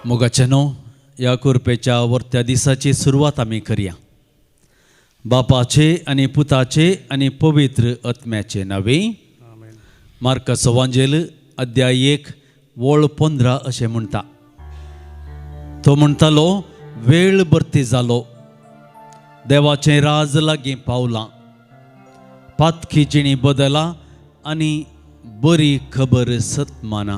मोगाचेनो या कुरपेच्या वर्त्या दिसाची सुरवात आमी करया. बापाचे आनी पुताचे आनी पवित्र आत्म्याचे नावे. मार्कस वांजेल अध्याय 1 वळ 15 अशें म्हणटा. तो म्हणटालो, वेळ भरती जालो, देवाचें राज लागीं पावलां, पातकी जिणी बदला आनी बरी खबर सतमाना.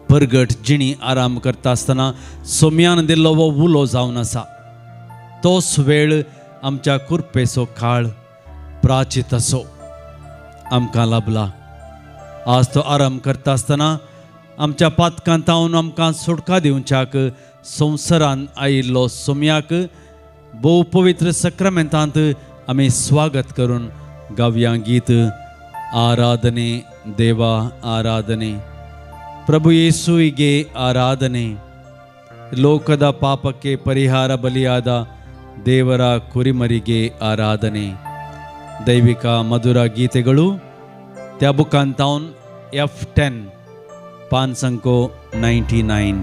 परगट जिणी आराम करता आसतना सोम्यान दिल्लो वो उलो जावन आसा. तोच वेळ आमच्या कुरपेचो काळ प्राचीत असो आमकां लाभला. आज तो आराम करता आसतना आमच्या पातकांतावन आमकां सुटका दिवच्याक संवसारान आयिल्लो सोम्याक भोव पवित्र सक्रामेंतांत आमी स्वागत करून गावया गीत आराधने देवा आराधने. प्रभु ಯೇಸುವಿಗೆ ಆರಾಧನೆ. ಲೋಕದ ಪಾಪಕ್ಕೆ ಪರಿಹಾರ ಬಲಿಯಾದ ದೇವರ ಕುರಿಮರಿಗೆ ಆರಾಧನೆ. ದೈವಿಕ ಮಧುರ ಗೀತೆಗಳು त्या बुकांतावन F10 पान संको 99.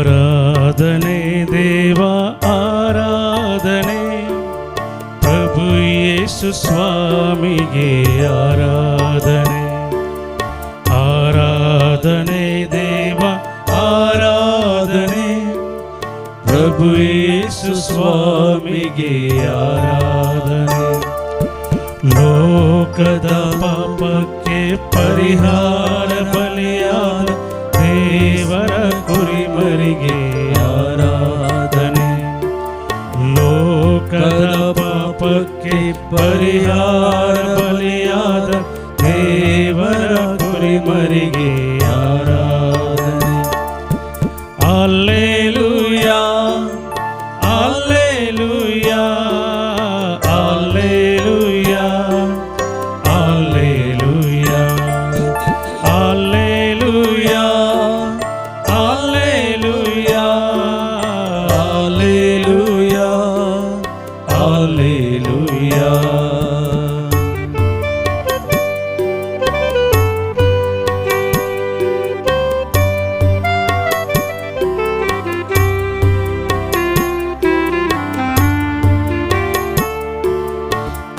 आराधने देवा आराधने, प्रभु येसु स्वामिगे आराधने. आराधने देवा आराधने, प्रभु येसु स्वामिगे आराधने. ಲೋಕದ ಪಾಪಕ್ಕೆ ಪರಿಹಾರ ಬಲಿಯಾದ ದೇವರ ಕುರಿಮರಿಗೆ ಆರಾಧನೆ. ಲೋಕದ ಪಾಪಕ್ಕೆ ಪರಿಹಾರ ಬಲಿಯಾದ ದೇವರ ಕುರಿಮರಿಗೆ ಆರಾಧನೆ. ಹಲ್ಲೆಲೂಯಾ ಹಲ್ಲೆಲೂಯಾ ಹಲ್ಲೆಲೂಯಾ ಹಲ್ಲೆಲೂಯಾ ಹಲ್ಲೆಲೂಯಾ ಹಲ್ಲೆಲೂಯಾ ಹಲ್ಲೆಲೂಯಾ ಹಲ್ಲೆಲೂಯಾ.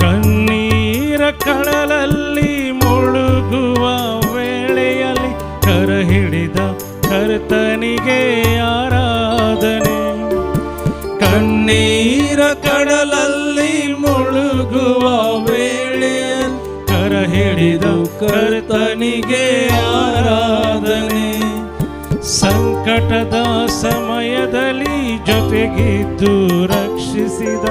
ಕಣ್ಣೀರ ಕಡಲಲ್ಲಿ ಮುಳುಗುವ ವೇಳೆಯಲ್ಲಿ ಕರ ಹಿಡಿದ ಕರ್ತನಿಗೆ ಆರಾಧನೆ. ಕಣ್ಣೀರ ಕಡಲಲ್ಲಿ ಮುಳುಗುವ ವೇಳೆಯಲ್ಲಿ ಕರ ಹಿಡಿದ ಕರ್ತನಿಗೆ ಆರಾಧನೆ. ಸಂಕಟದ ಸಮಯದಲ್ಲಿ ಜೊತೆಗಿದ್ದು ರಕ್ಷಿಸಿದ,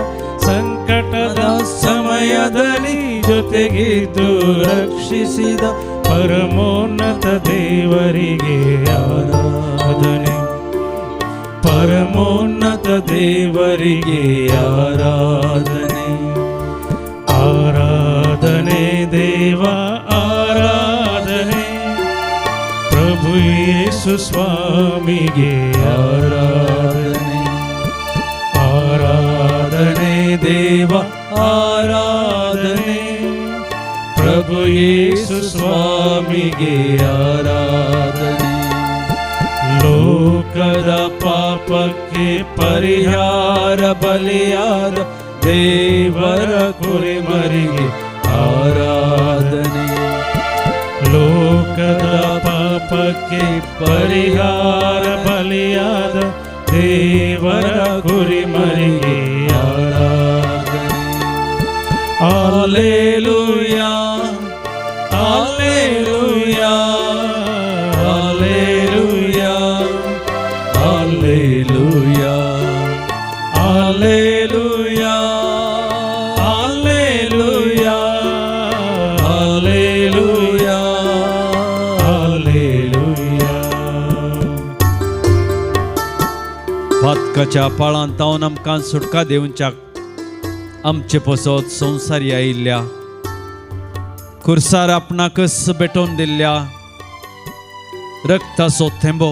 ಸಂಕಟದ ಸಮಯದಲ್ಲಿ ಜೊತೆಗಿದ್ದು ರಕ್ಷಿಸಿದ ಪರಮೋನ್ನತ ದೇವರಿಗೆ ಆರಾಧನೆ. ಪರಮೋನ್ನತ ದೇವರಿಗೆ ಆರಾಧನೆ. ಆರಾಧನೆ ದೇವ ಆರಾಧನೆ, ಪ್ರಭು ಯೇಸು ಸ್ವಾಮಿಗೆ ಆರಾಧನೆ. ಆರಾಧನೆ ದೇವ ಆರಾಧನೆ, ಪ್ರಭು ಯೇಸು ಸ್ವಾಮಿಗೆ ಆರಾಧನೆ. ಲೋಕದ ಪಾಪಕ್ಕೆ ಪರಿಹಾರ ಬಲಿಯಾದ ದೇವರ ಕುರಿಮರಿಗೆ ಆರಾಧನೆ. ಲೋಕದ ಪಾಪಕ್ಕೆ ಪರಿಹಾರ ಬಲಿಯಾದ ದೇವರ ಕುರಿಮರಿಗೆ ಆರಾಧನೆ. ಹಲ್ಲೆಲೂಯಾ ಹಲ್ಲೆಲೂಯಾ ಹಲ್ಲೆಲೂಯಾ ಹಲ್ಲೆಲೂಯಾ ಹಲ್ಲೆಲೂಯಾ ಹಲ್ಲೆಲೂಯಾ ಹಲ್ಲೆಲೂಯಾ ಹಲ್ಲೆಲೂಯಾ. पातकाच्या पाळांतावन आमकां सुटका दिवच्याक आमचे पसत संवसारी आयिल्ल्या, खुर्सार आपणाकच भेटोवन दिल्ल्या रक्ताचो थेंबो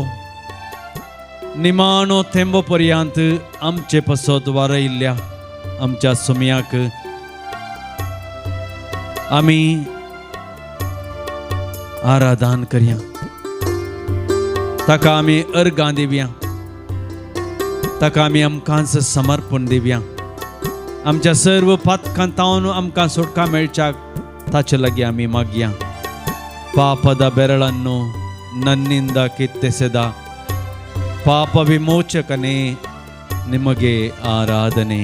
निमाणो थेंबो पर्यंत आमचे पसत वारयल्ल्या आमच्या सुमयाक आमी आराधन करया, ताका आमी अर्गां दिवया, ताका आमी आमकांच समर्पण दिवया. आमच्या सर्व पातकांतावन आमकां सुटका मेळच्याक ताचे लागीं आमी मागया. ಪಾಪದ ಬೆರಳನ್ನು ನನ್ನಿಂದ ಕಿತ್ತೆಸೆದ ಪಾಪ ವಿಮೋಚಕನೇ ನಿಮಗೆ ಆರಾಧನೆ.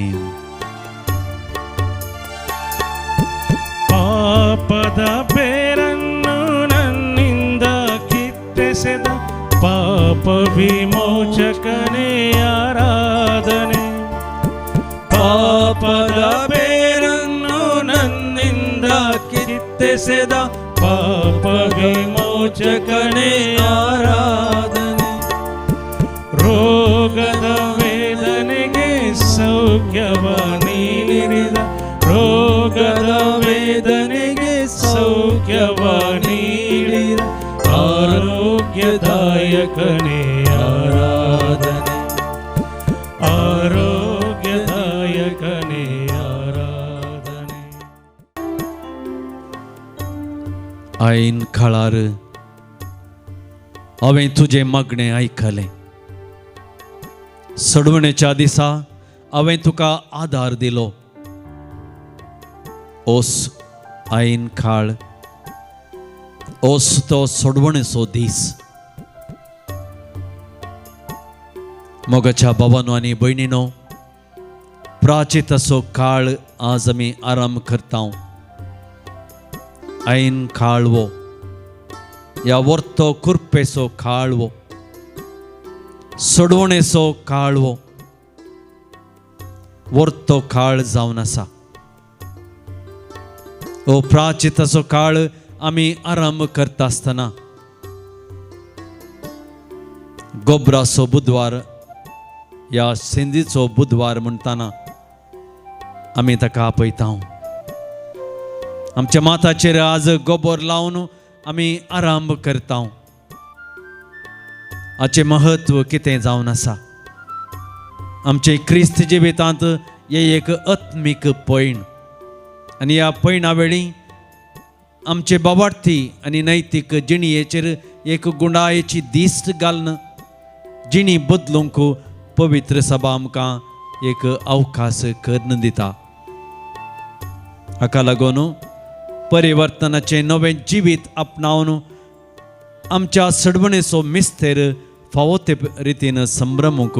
ಪಾಪದ ಬೇರನ್ನು ನನ್ನಿಂದ ಕಿತ್ತೆಸೆದ ಪಾಪ ವಿಮೋಚಕನೇ ಆರಾಧನೆ. ಪಾಪದ ಬೇರನ್ನು ನನ್ನಿಂದ ಕಿತ್ತೆಸೆದ ಪಾಪ ವಿಮೋಚಕನೇ ಆರಾಧನೆ. ರೋಗದ ವೇದನೆಗೆ ಸೌಖ್ಯವ ನೀಡಿದ, ರೋಗದ ವೇದನೆಗೆ ಸೌಖ್ಯವ ನೀಡಿದ ಆರೋಗ್ಯದಾಯಕನೇ ಆರಾಧನೆ. ಆರೋಗ್ಯದಾಯಕನೇ ಆರಾಧನೆ. ऐन काळार हांवें तुजें मागणें आयकलें. सडवणेच्या दिसा हांवें तुका आदार दिलो. ओस ऐन काळ, ओस तो सोडवणेचो दीस. मोगाच्या भावांनो आनी भयणीनो, प्राचीत असो काळ आज आमी आराम करता. ऐन काळवो, या वर्तो कुरपेचो काळवो, सोडवणेचो काळवो वर्तो काळ जावन आसा. ओ प्राचिताचो काळ आमी आराम करता आसतना गोब्राचो बुधवार, या सिंधीचो बुधवार म्हणटाना आमी ताका आपयता. आमच्या माथाचेर आज गोबोर लावन आमी आराम करता. हाचें महत्व कितें जावन आसा? आमचे क्रिस्त जिवितांत हे एक आत्मीक पैण, आनी ह्या पैणा वेळी आमचे बाबार्थी आनी नैतीक जिणयेचेर एक गुंडायेची दिस्त घालन जिणी बदलूंक पवित्र सभा आमकां एक अवकाश करून दिता. हाका लागून परिवर्तनाचे नवें जिवीत आपणावन आमच्या सडवणेचो मिस्तेर फावो ते रितीन संभ्रमूंक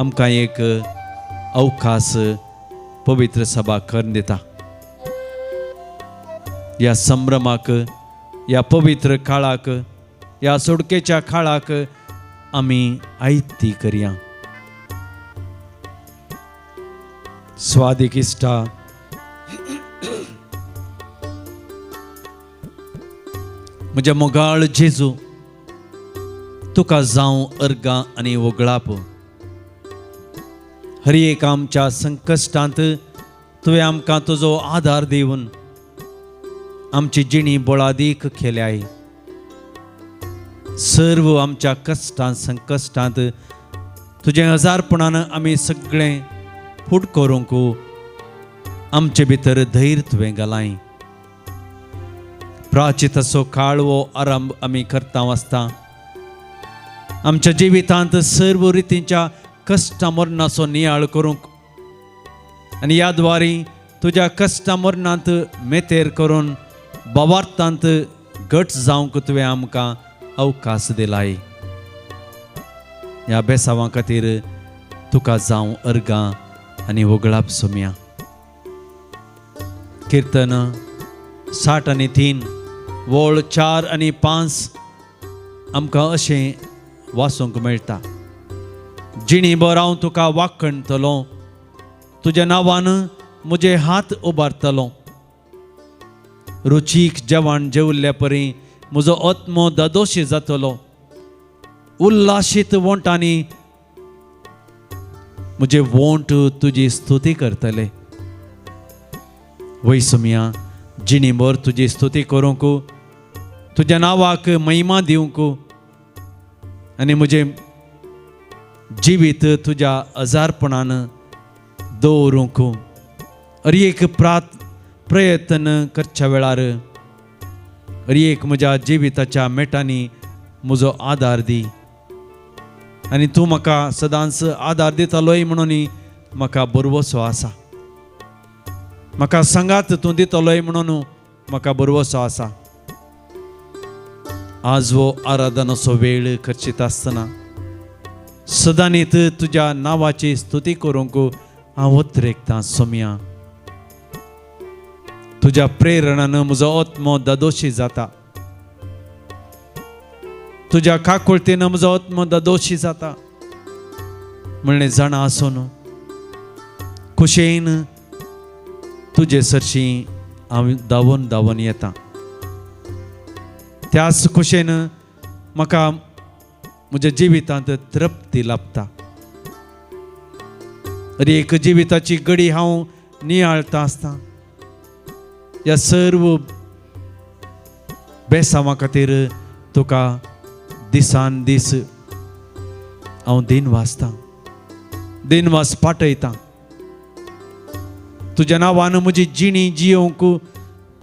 आमकां एक अवकाश पवित्र सभा करून दिता. ह्या संभ्रमाक, ह्या पवित्र काळाक, ह्या सुडकेच्या काळाक आमी आयती करया. स्वादीक इश्टा, म्हज्या मोगाळ जेजू, तुका जावं अर्गां आनी वगळाप. हर एक आमच्या संकश्टांत तुवें आमकां तुजो आदार दिवन आमची जिणी बोळादीक केल्याय. सर्व आमच्या कश्टांत संकश्टांत तुजें हजारपणान आमी सगळें फूट करूंक आमचे भितर धैर्य तुवें घालाय. प्राचीत असो काळवो आराम आमी करता आसता आमच्या जिवितांत सर्व रितींच्या कश्टा मरणाचो नियाळ करूंक आनी ह्या द्वारे तुज्या कश्टा मरणांत मेतेर करून भावार्थांत घट जावंक तुवें आमकां अवकाश दिलाय. ह्या बेसावां खातीर तुका जावं अर्गां आनी वगळाप सोम्या. कीर्तन 60 आनी 3 वोळ 4 आनी 5 आमकां अशें वाचूंक मेळटा. जिणीभर हांव तुका वाखणतलो, तुज्या नांवान म्हजे हात उबारतलो. रुचीक जेवण जेवल्ल्या परी म्हजो आत्मो ददोशी जातलो. उल्लाशीत वोंटांनी म्हजे वोंट तुजी स्तुती करतले. वै सुमया, जिणीभर तुजी स्तुती करूंक, तुज्या नांवाक महिमा दिवंक आनी म्हजे जिवीत तुज्या अजारपणान दवरूंक एक प्रयत्न करच्या वेळार एक म्हज्या जिविताच्या मेटांनी म्हजो आदार दी आनी तूं म्हाका सदांच आदार दितलोय म्हणून म्हाका बरवसो आसा. म्हाका सांगात तूं दितलोय म्हणून म्हाका बरवसो आसा. आज वो आराधनाचो वेळ करचीत आसतना सदांच तुज्या नांवाची स्तुती करूंक हांव उद्रेकतां सोम्या. तुज्या प्रेरणान म्हजो आत्मो दादोशी जाता. तुज्या काकुळतेन म्हजो आत्मो दादोशी जाता. म्हणलें जाणा आसून खुशेन तुजे सरशी हांव धांवून धांवून येता. त्याच खुशेन म्हाका म्हज्या जिवितांत तृप्ती लाभता. एक जिविताची घडी हांव नियाळता आसता. ह्या सर्व बेसांवा खातीर तुका दिसान दीस हांव दिनवास पाठयतां. तुज्या नांवान म्हजी जिणी जियोंक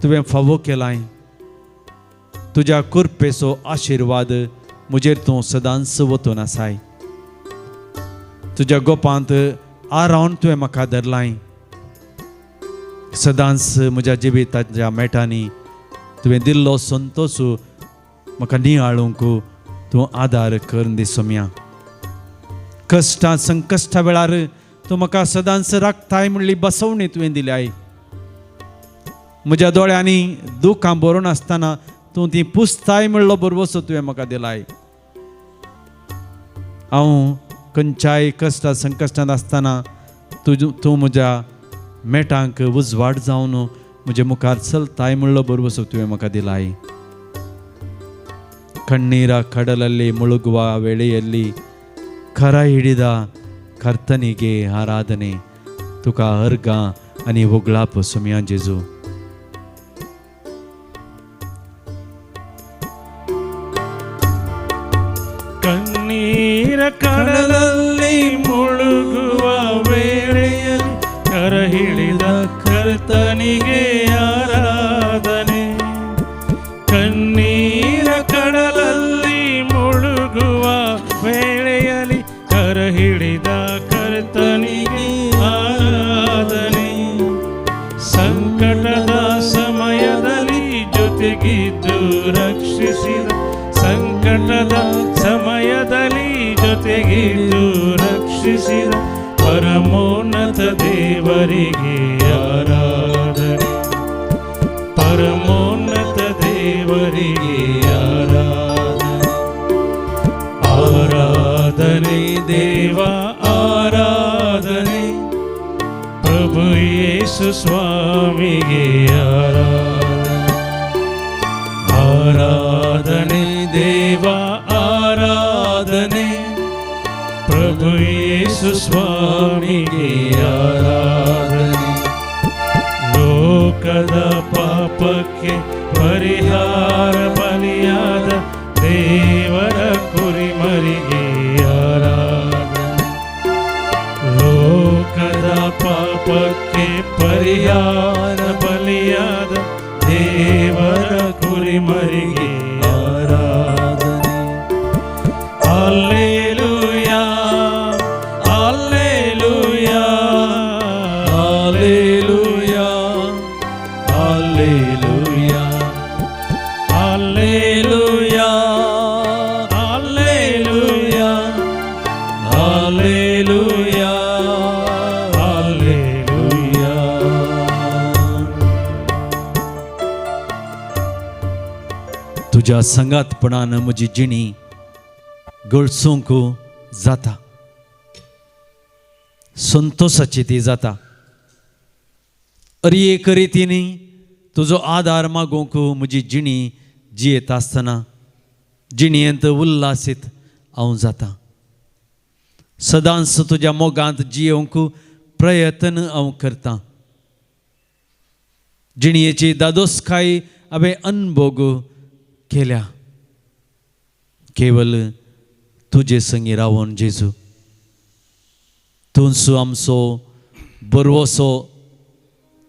तुवें फावो केलाय. तुज्या कृपेचो आशिर्वाद म्हजेर तूं सदांच वतून आसाय. तुज्या गोपांत आरावन तुवें म्हाका धरलाय. सदांच म्हज्या जिविताच्या मेटांनी तुवें दिल्लो संतोष म्हाका नियाळूंक तूं आदार करून दी सोम्या. कश्टां संकश्टा वेळार तूं म्हाका सदांच राखताय म्हणली बसवणी तुवें दिल्याय. म्हज्या दोळ्यांनी दुखां बरोवन आसतना तूं ती पुसताय म्हणलो बरवसो तुवें म्हाका दिलाय. हांव खंयच्याय कश्टां संकश्टांत आसतना तूं म्हज्या मेटांक उजवाड जावन म्हजे मुखार चलताय म्हणलो बरवसो तुवें म्हाका दिलाय. ಕಣ್ಣೀರ ಕಡಲಲ್ಲಿ ಮುಳುಗುವ ವೇಳೆಯಲ್ಲಿ ಕರ ಹಿಡಿದ ಕರ್ತನಿಗೆ ಆರಾಧನೆ ತುಕ ಅರ್ಗ आणि वगळाप सोम्या जेजू. ಕಣ್ಣೀರ ಕಡಲಲ್ಲಿ ಮುಳುಗುವ ವೇಳೆಯಲ್ಲಿ ಕರ ಹಿಡಿದ ಕರ್ತನಿಗೆ ಆರಾಧನೆ. ಕಣ್ಣೀರ ಕಡಲಲ್ಲಿ ಮುಳುಗುವ ವೇಳೆಯಲ್ಲಿ ಕರ ಹಿಡಿದ ಕರ್ತನಿಗೆ ಆರಾಧನೆ. ಸಂಕಟದ ಸಮಯದಲ್ಲಿ ಜೊತೆಗಿದ್ದು ರಕ್ಷಿಸಿದ, ಸಂಕಟದ ಸಮಯದಲ್ಲಿ ಜೊತೆಗಿದ್ದು ರಕ್ಷಿಸಿದ ಪರಮೋನ್ನತ ದೇವರಿಗೆ ಆರಾಧನೆ. ಪರಮೋನ್ನತ ದೇವರಿಗೆ ಆರಾಧನೆ. ಆರಾಧನೆ ದೇವ ಆರಾಧನೆ. ಪ್ರಭು ಯೇಸು ಸ್ವಾಮಿಗೆ ಆರಾಧನೆ. ಆರಾಧನೆ ದೇವ ಆರಾಧನೆ. ಪ್ರಭು ಯೇಸು ಸ್ವಾಮಿಗೆ ಆರಾಧನೆ. ಲೋಕದ ಪಾಪಕ್ಕೆ ಪರಿಹಾರ ಬಲಿಯಾದ ದೇವರ ಕುರಿಮರಿಗೆ ಆರಾಧನೆ. ಲೋಕದ ಪಾಪಕ್ಕೆ ಪರಿಹಾರ ಬಲಿಯಾದ ದೇವರ ಕುರಿಮರಿಗೆ ಆರಾಧನೆ. ಹಲ್ಲೆಲೂಯಾ ಹಲ್ಲೆಲೂಯಾ ಹಲ್ಲೆಲೂಯಾ ಹಲ್ಲೆಲೂಯಾ ಹಲ್ಲೆಲೂಯಾ ಹಲ್ಲೆಲೂಯಾ ಹಲ್ಲೆಲೂಯಾ ಹಲ್ಲೆಲೂಯಾ. तुज्या संगातपणान म्हजी जिणी गळसूंक जाता. संतोषाची ती जाता. एक रितीनी तुजो आदार मागूंक म्हजी जिणी जियेत आसतना जिणयेंत उल्हासीत हांव जाता. सदांच तुज्या मोगांत जियोंक प्रयत्न हांव करतां. जिणयेची दादोसकाय हांवें अनुभव केल्या. केवल तुजे संगी रावून जेजू तूंच आमचो बरवसो,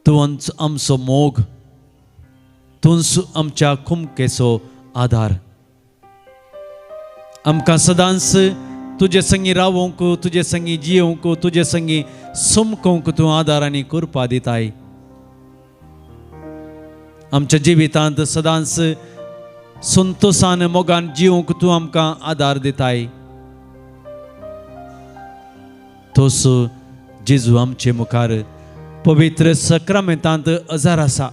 तूं आमचो मोग, तूंच आमच्या कुमकेचो आधार. आमकां सदांच तुजे संगी रावूंक, तुजे संगी जियोंक, तुजे संगी सुमकूंक तूं आदार आनी कृपा दिताय. आमच्या जिवितांत सदांच संतोषान मोगान जिवंक तूं आमकां आदार दिताय. तोच जेजू आमचे मुखार पवित्र सक्रामेंतांत हजर आसा.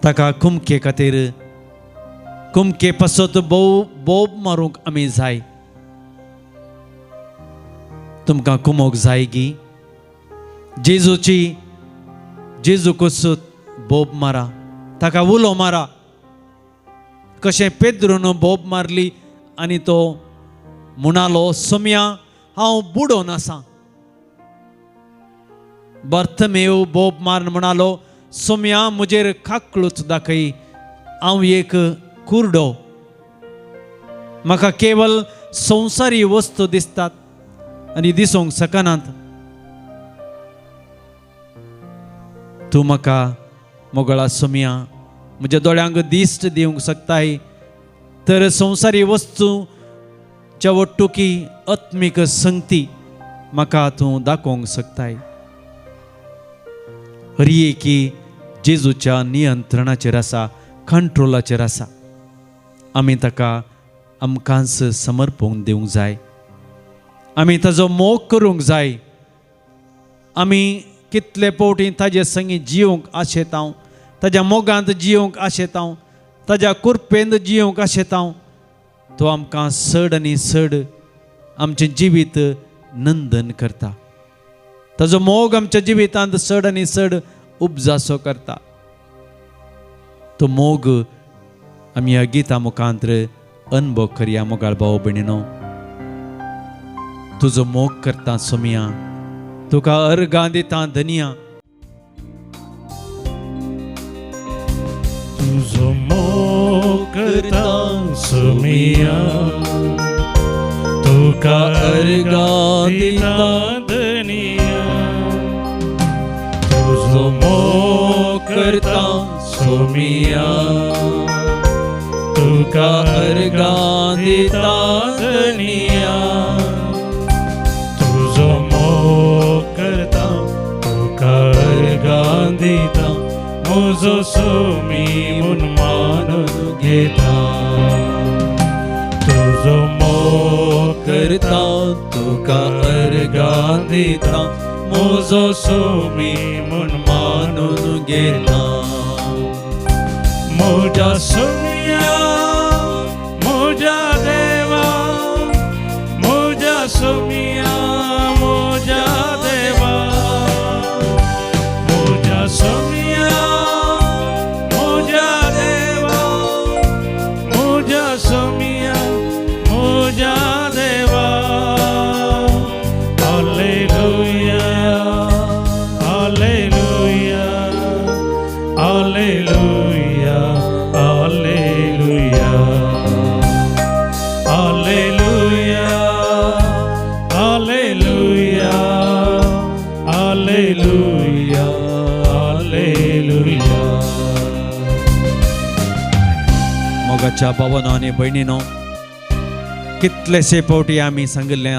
ताका कुमके खातीर कुमके पासत बोब मारूंक आमी जाय. तुमकां कुमोक जाय की जेजू कसो बोब मारा, ताका उलो मारा. कशें पेद्रून बोब मारली आनी तो म्हणालो, सोम्या हांव बुडोवन आसा. बर्थमेव बोब मारून म्हणालो, सोम्या म्हजेर काकळूच दाखय, हांव एक कुर्डो. म्हाका केवल संवसारी वस्तू दिसतात आनी दिसूंक शकनात. तूं म्हाका मोगळा सोम्या म्हज्या दोळ्यांक दिश्ट दिवंक शकताय, तर संवसारी वस्तूच्या वट्टुकी आत्मीक संगती म्हाका तूं दाखोवंक शकताय. हरिएकी जेजूच्या नियंत्रणाचेर आसा, कंट्रोलाचेर आसा. आमी ताका आमकांच समर्पण दिवंक जाय. आमी ताजो मोग करूंक जाय. आमी कितले फावटी ताजे संगी जियोंक आशेताव, ताज्या मोगांत जियोंक आशेताव, ताज्या कुरपेंत जियोंक आशेताव. तो आमकां चड आनी चड आमचें जिवीत नंदन करता. ताजो मोग आमच्या जिवितांत चड आनी चड उपजासो करता. तो मोग आमी ह्या गिता मुखांतर अनुभव करया. मोगाळ भाव भयणीनो, तुजो मोग करता सोम्या, तुका अर्गां दिता धनिया. तुझो मोग करता सोम्या, तुका अर्गां दिता धनिया. तुझो मोग करता सोम्या, तुका अर्गां दिता धनिया. तुझो मोग करता, तुका अर्गां दिता, म्हजो सोमी म्हूण मानून घेता. तुझो मोग करता, तुका अर्गां दिता, म्हजो सोमी म्हूण मानून घेता. म्हज्या सोम्या, म्हज्या देवा, म्हज्या सोम्या, म्हज्या देवा. म्हज्या सोम्या, म्हज्या देवा, म्हज्या सोम्या, म्हज्या देवा. हालेलुया, hallelujah, hallelujah, hallelujah, hallelujah, hallelujah, hallelujah, हालेलुया. मोगाच्या भावानो आनी भयणीनो, कितलेशे फावटी आमी सांगिल्लें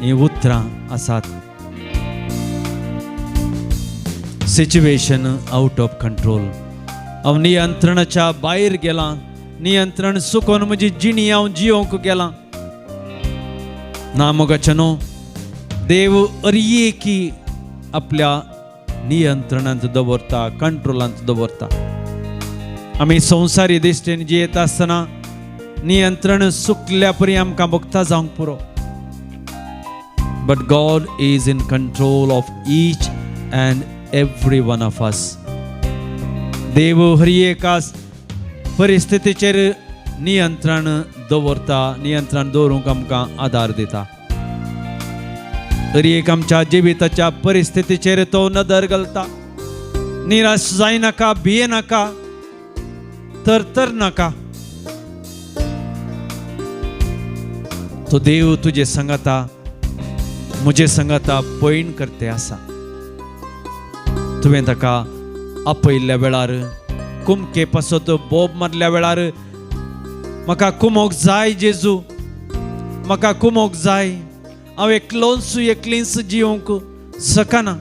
ही उतरां आसात. Situation out of control. हांव नियंत्रणाच्या भायर गेलां. नियंत्रण सुकोवन म्हजी जिणी हांव जियोंक गेलां. ना मोगाचेनो, देव अर्येकी आपल्या नियंत्रणांत दवरता, कंट्रोलांत दवरता. आमी संवसारी दिश्टेन जियेता आसतना नियंत्रण सुकल्या परी आमकां भोगता जावंक पुरो. But God is in control of each and every one of us. देव हर एका परिस्थितीचेर नियंत्रण दवरता, नियंत्रण दवरूंक आमकां आदार दिता. हर एक आमच्या जिविताच्या परिस्थितीचेर तो नदर घालता. निराश जाय नाका, भिये नाका, तरतर नाका. तो देव तुझे संगता मुझे संगता पयण करते आसा. तुवें ताका आपयल्ल्या वेळार कुमके पासत बोब मारल्या वेळार म्हाका कुमोक जाय जेजू, म्हाका कुमोक जाय, हांव एकलींच जिवंक सकना.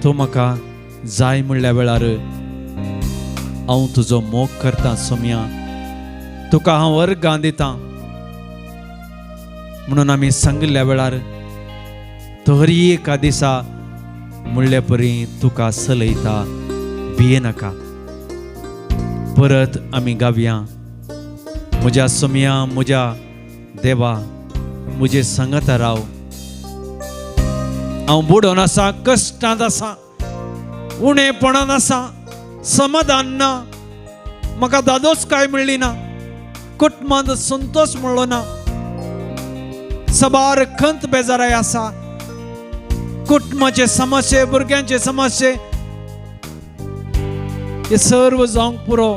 तो म्हाका जाय म्हणल्या वेळार हांव तुजो मोग करता सोम्या, तुका हांव अर्गां दितां. म्हणून आमी सांगल्या वेळार तो हर एका दिसा म्हणल्या परी तुका सलयता, भिये नाका. परत आमी गावया. म्हज्या सोम्या, म्हज्या देवा, म्हजे सांगता राव. हांव बुडोन आसा, कश्टांत आसा, उणेपणान आसा, समाधान ना, म्हाका दादोस काय मेळ्ळी ना, कुटुंबांत संतोष मेळ्ळो ना, सबार खंत बेजाराय आसा, कुटुंबाचे समस्ये, भुरग्यांचे समस्ये, हे सर्व जावंक पुरो.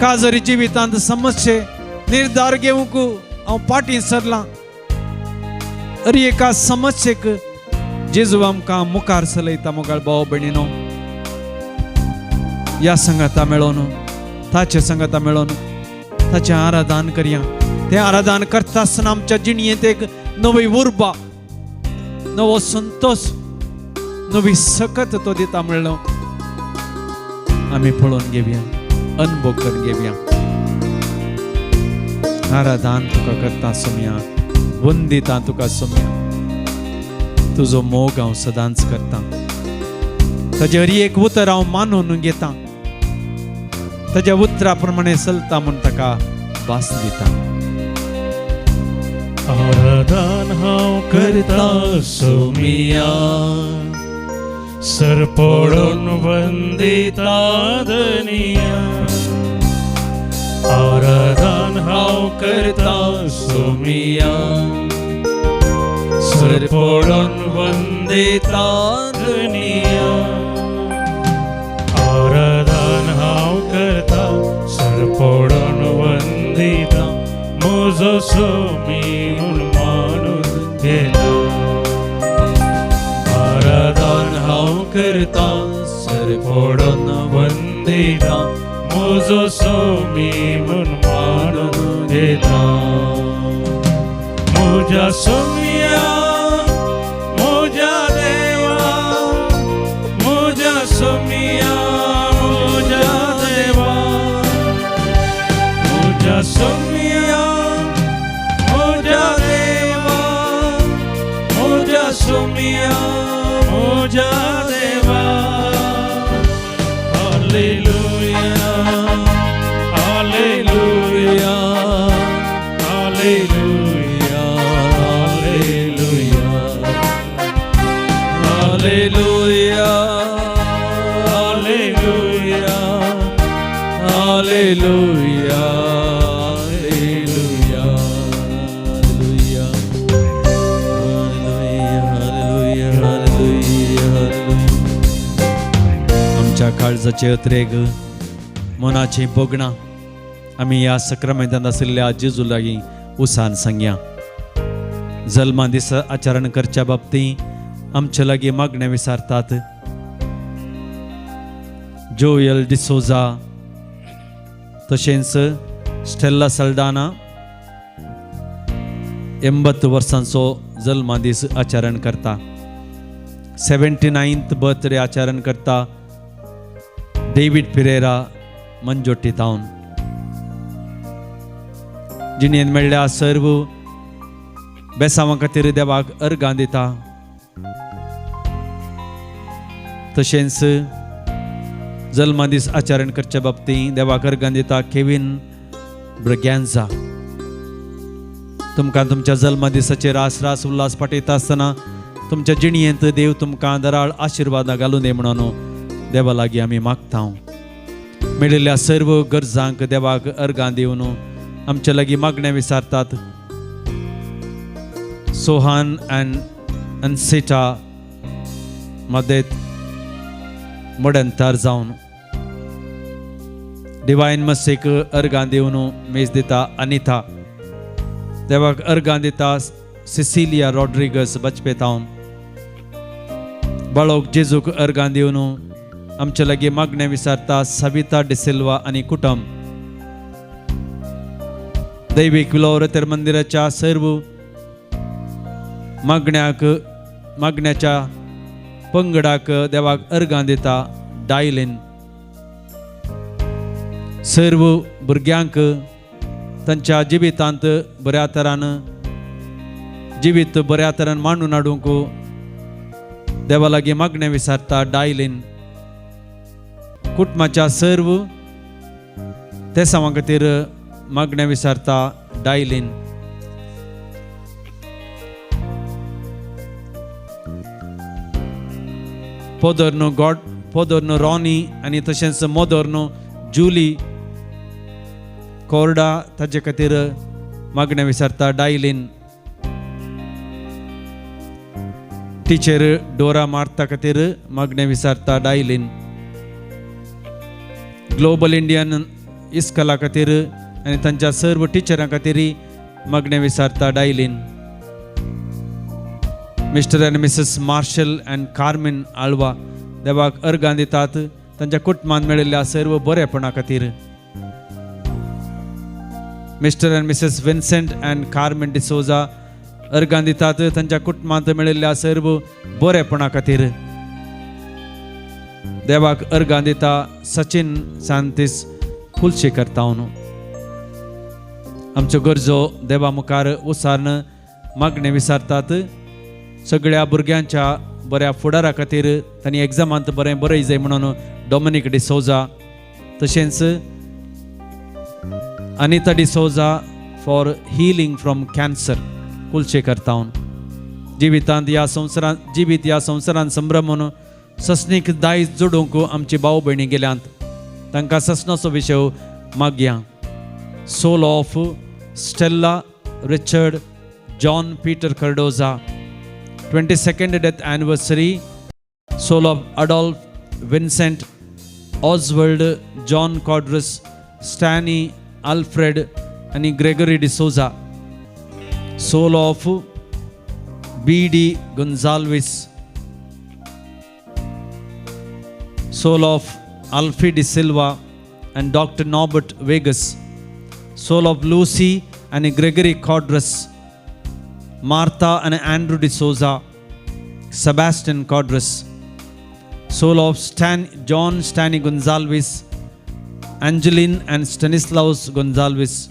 काजरी जिवितांत समस्ये निर्धार घेवंक हांव फाटीं सरलां. हर एका समस्येक जेजू आमकां मुखार चलयता. मोगाळ भाव भयणीनो, ह्या संगता मेळोन, ताचे संगता मेळोन ताचें आराधन करया. तें आराधन करता आसतना आमच्या जिणयेंत एक नवी उर्बा, नवो संतोष, नवी सकत तो दिता म्हणलो आमी पळोवन घेवया, अनुभव करून घेवया. आराधन तुका करता सोम्या, वंदिता तुका सोम्या. तुजो मोग हांव सदांच करता. ताजे हर एक उतर हांव मानून घेता. ताज्या उतरा प्रमाणे चलता म्हूण ताका भास दिता. आराधन हांव करता सोमिया, सर पडून वंदिता धनिया. आराधन हांव करता सोमिया, सर पडून वंदिता धनिया. आराधन हांव करता, सर पडून वंदिता, म्हजो सोमी म्हूण मानून घेता. आराधन हांव करता, सर पडून वंदिता, म्हजो सोमी म्हूण मानून घेता. म्हज्या सोम्या, म्हज्या देवा, म्हज्या सोम्या, म्हज्या देवा, म्हज्या सोम्या, म्हज्या देवा, म्हज्या सोम्या, म्हज्या देवा. हालेलुया, hallelujah, hallelujah, hallelujah, hallelujah, hallelujah, hallelujah, hallelujah, hallelujah, hallelujah. आमच्या काळजाचे अत्रेग, मनाची बोगणां आमी ह्या सक्रामेंतांत आशिल्ल्या जेजू लागीं उसान सांगया. जल्मा दीस आचरण करच्या बाबतींत आमचे लागीं मागण्या विचारतात. जोयल डिसोजा, तशेंच स्टेल्ला सल्डाना 80 वर्सांचो जल्मा दीस आचरण करता. 79th बर्थडे आचरण करता डेविड पिरेरा मंजोटी टावन. जिणेन मेळ्ळ्या सर्व बेसांवां खातीर देवाक अर्गां दिता. तशेंच जल्मा दीस आचरण करच्या बाबतींत देवाक अर्गां दिता केविन ब्रगॅन्झा. तुमकां तुमच्या जल्मा दिसाचेर रास उल्हास पाटयता आसतना तुमच्या जिणयेंत देव तुमकां दराळ आशिर्वादां घालूं दी म्हणून देवा लागीं आमी मागता. मेळिल्ल्या सर्व गरजांक देवाक अर्गां दिवन आमच्या लागीं मागण्या विचारतात. सोहान अँड अनसेटा मदेत मडंतार जावन डिवायन मसेक अर्गां दिवन मेज दिता. अनिता देवाक अर्गां दिता सिसिलिया रॉड्रिगस बचपेतावन बाळोक जेजूक अर्गां दिवन आमचे लागीं मागणें विचारता सविता डिसिल्वा आनी कुटुंब दैवीक विलोवर मंदिराच्या सर्व मागण्याच्या पंगडाक देवाक अर्गां दिता डायलीन सर्व भुरग्यांक तांच्या जिवितांत बऱ्या तरान जिवीत बऱ्या तरान मांडून हाडूंक देवा लागीं मागणें विचारता डायलीन कुटुंबाच्या सर्व ते सामा खातीर मागणें विचारता डायलीन पोदोर्नो रॉनी आनी तशेंच मोदोर्नो जुली कोरडा ताचे खातीर मागणें विचारता डायलीन टिचर डोरा मार्ता खातीर मागणें विचारता डायलीन ग्लोबल इंडियन इस्कला खातीर आनी तांच्या सर्व टिचरां खातीर मागणें विचारता डायलीन Mr and Mrs Marshall and Carmine आळवा देवाक अर्गां दितात तांच्या कुटुंबांत मेळिल्ल्या सर्व बरेपणा खातीर Mr and Mrs Vincent and Carmen D'Souza अर्गां दितात तांच्या कुटुंबांत मेळिल्ल्या सर्व बरेपणा खातीर देवाक अर्गां दिता सचिन सांतीस कुलशेखर तावन आमच्यो गरजो देवा मुखार उसारन मागणें विचारतात सगळ्या भुरग्यांच्या बऱ्या फुडारा खातीर तांणी एग्जामांत बरें बरय म्हणून डॉमिनिक डिसोजा तशेंच Anita D'Souza for healing from cancer Kulshekar तावन जिवितांत ह्या संवसारांत संभ्रमून ससनीक दायज जोडूंक आमची भाव भयणी गेल्यांत तांकां ससनाचो विशय मागया soul of Stella Richard John Peter Cardoza 22nd death anniversary soul of Adolf Vincent Oswald John Quadros Stany Alfred आणि Gregory D'Souza soul of B.D. Gonzalez soul of Alfie De Silva and Dr. Norbert Vegas soul of Lucy and Gregory Codrus Martha and Andrew De Souza Sebastian Codrus soul of John Stanley Gonzalez Angeline and Stanislaus Gonzalez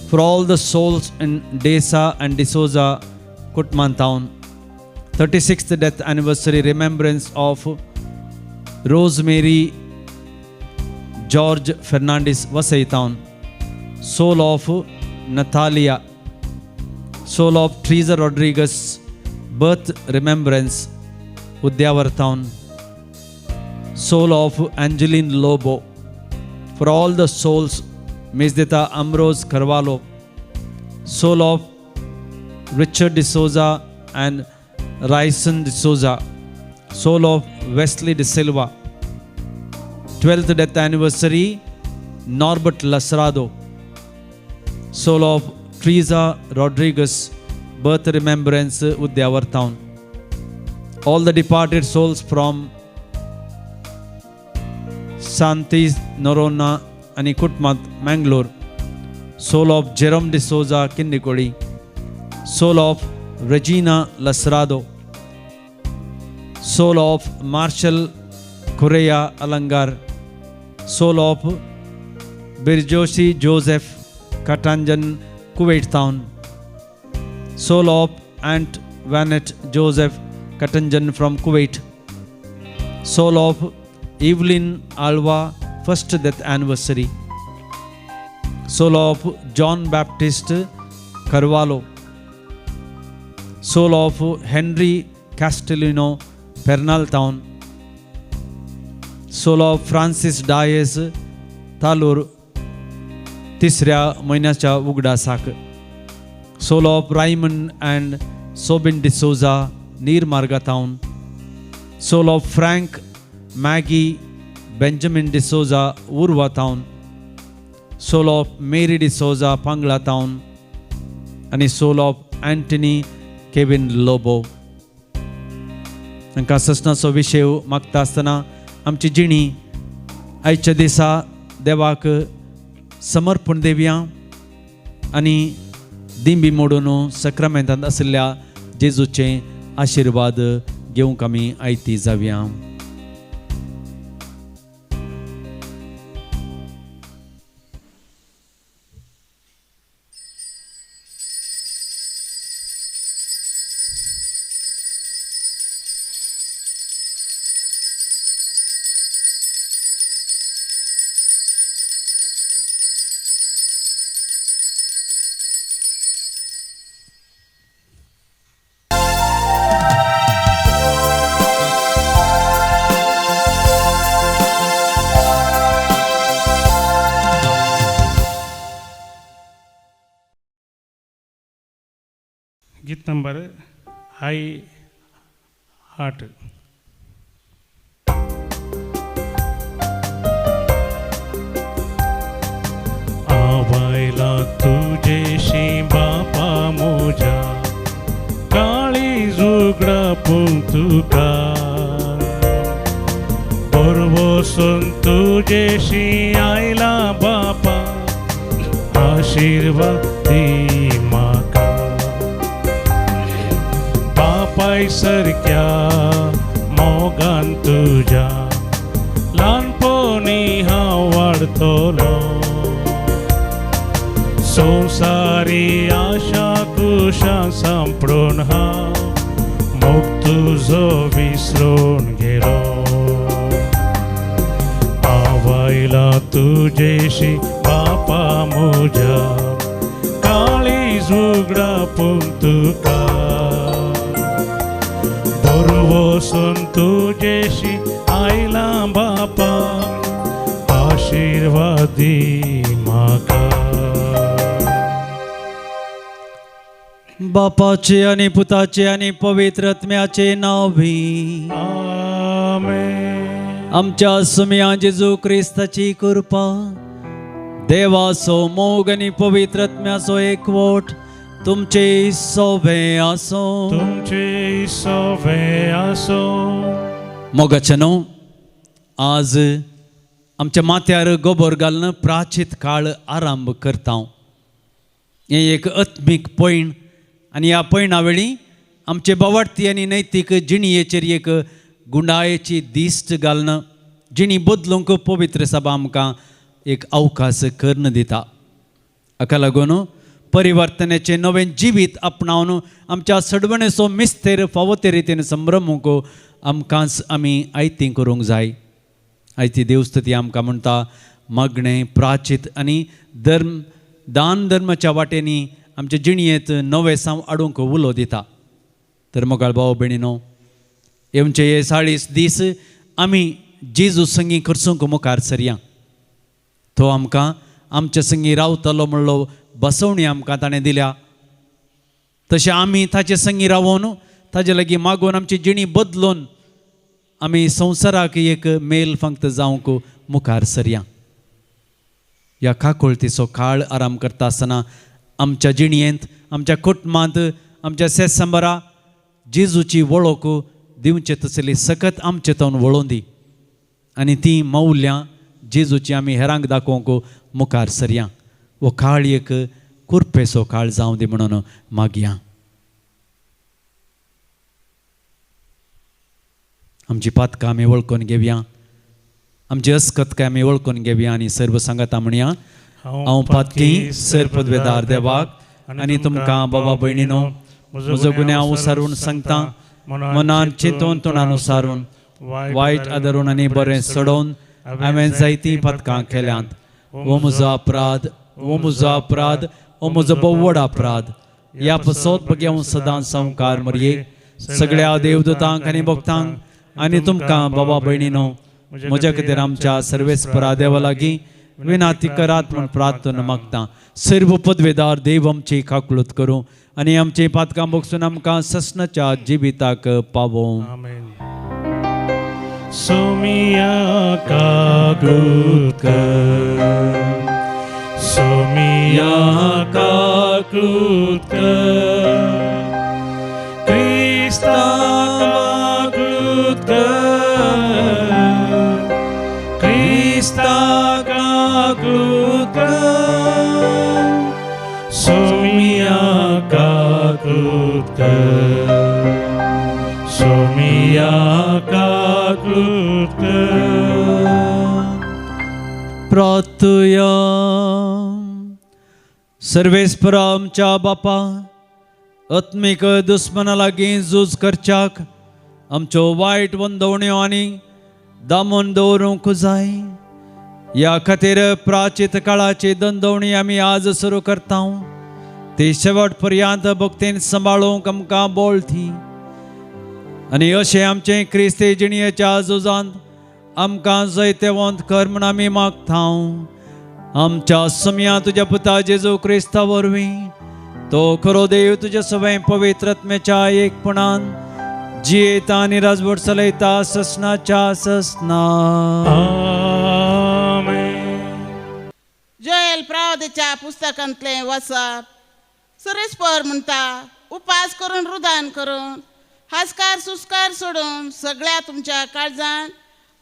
for all the souls in Desa and D'Souza Kutman Town 36th death anniversary remembrance of Rosemary George Fernandez Vasai Town soul of Natalia soul of Teresa Rodriguez birth remembrance Udyavar Town soul of Angeline Lobo for all the souls Mesdita Ambrose Carvalho soul of Richard De Souza and Ryson De Souza soul of Wesley De Silva 12th death anniversary Norbert Lasrado soul of Teresa Rodriguez birth remembrance Udyavar Town all the departed souls from Santi Norona आणि कुटुंबात Mangalore soul of Jerome De Souza Kinnikodi soul of Regina Lasrado soul of Marshall Correa Alangar soul of Birjoshi Joseph Katanjan Kuwait Town soul of Aunt Vanet Joseph Katanjan from Kuwait soul of Evelyn Alva first death anniversary soul of John Baptist Carvalho soul of Henry Castellino Pernal Town soul of Francis Diaz Talur तिसऱ्या महिन्याच्या उगडासाक soul of Raymond and Sobin D'Souza Neermarga Town soul of Frank Maggie Benjamin De Souza Urva Town soul of Mary D'Souza Pangala town आणि soul of Antony Kevin Lobo. तांकां ससनाचो विशय मागता आसतना आमची जिणी आयच्या दिसा देवाक समर्पण देवया आनी दिंबी मोडून सक्रामेंतांत आशिल्ल्या जेजूचे आशिर्वाद घेवंक आमी आयती जावया. गीत नंबर हाई हार्ट. आवायला तुझेशी बापा मोजा काळी जुगडा पून तुका बरोबसून तुझेशी आयला बापा आशीर्वाद दी माका. बापाय सारक्या मोगान तुझ्या ल्हानपणी हांव वाडतलो. संवसारी आशा कुशा सांपडून हांव मोग तुजो विसरून गेलो. आवायला तुझेशी बापा म्हज्या काळी झुगडा पूण तुका बरोबसून तुझेशी आयला बापा आशीर्वाद दी म्हाका. बापाचे आणि पुताचे आणि पवित्र आत्म्याचे नाव भी. आमेन. आमच्या सुम्या जेजू क्रिस्ताची कृपा देवाचो मोग आणि पवित्र आत्म्याचो एकवट तुमचे सोबे आसो. तुमचे सोबे आसो. मोगाचनो आज आमच्या माथ्यार गोबर घालून प्राचीत काळ आरंभ करता. हे एक आत्मीक पैण आनी ह्या पैणा वेळी आमचे बोवाडती आनी नैतीक जिणयेचेर एक गुंडायेची दिश्ट घालून जिणी बदलूंक पवित्र सभा आमकां एक अवकाश करून दिता. हाका लागून परिवर्तनाचे नवें जिवीत आपणावन आमच्या सडवणेचो मिस्तेर फावो ते रितीन संभ्रमूंक आमकांच आमी आयती करूंक जाय. आयती देवस्तुती आमकां म्हणटा मागणें प्राचीत आनी धर्म दान धर्माच्या वाटेनी आमच्या जिणयेंत नवें साव हाडूंक उलो दिता. तर मोगाळ भाव भयणीनो येवचे हे 40 दीस आमी जेजू संगी करसूंक मुखार सरया. तो आमकां आमच्या संगी रावतलो म्हणलो बसवणी आमकां ताणें दिल्या. तशें आमी ताचे संगी रावून ताजे लागीं मागून आमची जिणी बदलून आमी संवसाराक एक मेल फंक्त जावंक मुखार सरया. ह्या काकुळतीचो काळ आराम करता आसतना आमच्या जिणयेंत आमच्या कुटुंबांत आमच्या सेसंबरा जेजूची वळख दिवचे तसली सकत आमचे तवन वळोवन दी आनी ती मौल्यां जेजूची आमी हेरांक दाखोवंक मुखार सरया. वो काळ एक कुरपेचो काळ जावं दी म्हणून मागया. आमची पातकां आमी वळखून घेवया. आमची अस्कतकाय आमी वळखून घेवया आनी सर्व सांगाता म्हणया हांव पातकी सर पदवेदार देवाक आनी तुमकां बाबा भयणीनो म्हजो गुन्यांव उसारून सांगता. मनान चिंतून तोंडान उसारून वायट आदरून आनी बरें सडोवन हांवें जायतीं पथकां केल्यांत. हो म्हजो अपराध, हो म्हजो अपराध, हो म्हजो बोव्वड अपराध. ह्या पसत बगे हांव सदांच संवकार मरये सगळ्या देवदूतांक आनी भक्तांक आनी तुमकां बाबा भयणीनो म्हज्या खातीर आमच्या सर्वेस्परा देवा लागीं विनाती करात म्हूण प्रार्थना मागता. सर्व पदवेदार देव आमची काकुळत करूं आनी आमची पातकां बगसून आमकां ससनाच्या जिविताक पावों. आमेन. सोमिया कागुत कर सोमिया काकृत क्रिस्ता काकृत क्रिस्ता काकृत सोमिया काकृत सोमिया काकृत प्रार्थया सर्वेस्परा आमच्या बापा आत्मिक दुस्मना लागीं झूज करच्याक आमच्यो वायट वंदवण्यो आनी दामून दवरूंक जाय. ह्या खातीर प्राचीत काळाची दंदवणी आमी आज सुरू करता. ती शेवट पर्यंत भक्तीन सांबाळूंक आमकां बोळथी आनी अशें आमचे क्रिस्ती जिणयेच्या झुजांत आमकां जैतेवंत कर म्हूण आमी मागता. आमच्या समिया तुज्या पुता जेजू क्रिस्ता वरवीं तो खरो देव तुजे सवय पवित्र आत्म्याच्या एकपणान जियेता आनी राजवट चलयता ससनाच्या ससना. आमेन. जोएल प्रावदेच्या पुस्तकांतले वाचप. सुरेस्पर म्हणटा, उपास करून रुदान करून हासकार सुस्कार सोडून सगळ्या तुमच्या काळजान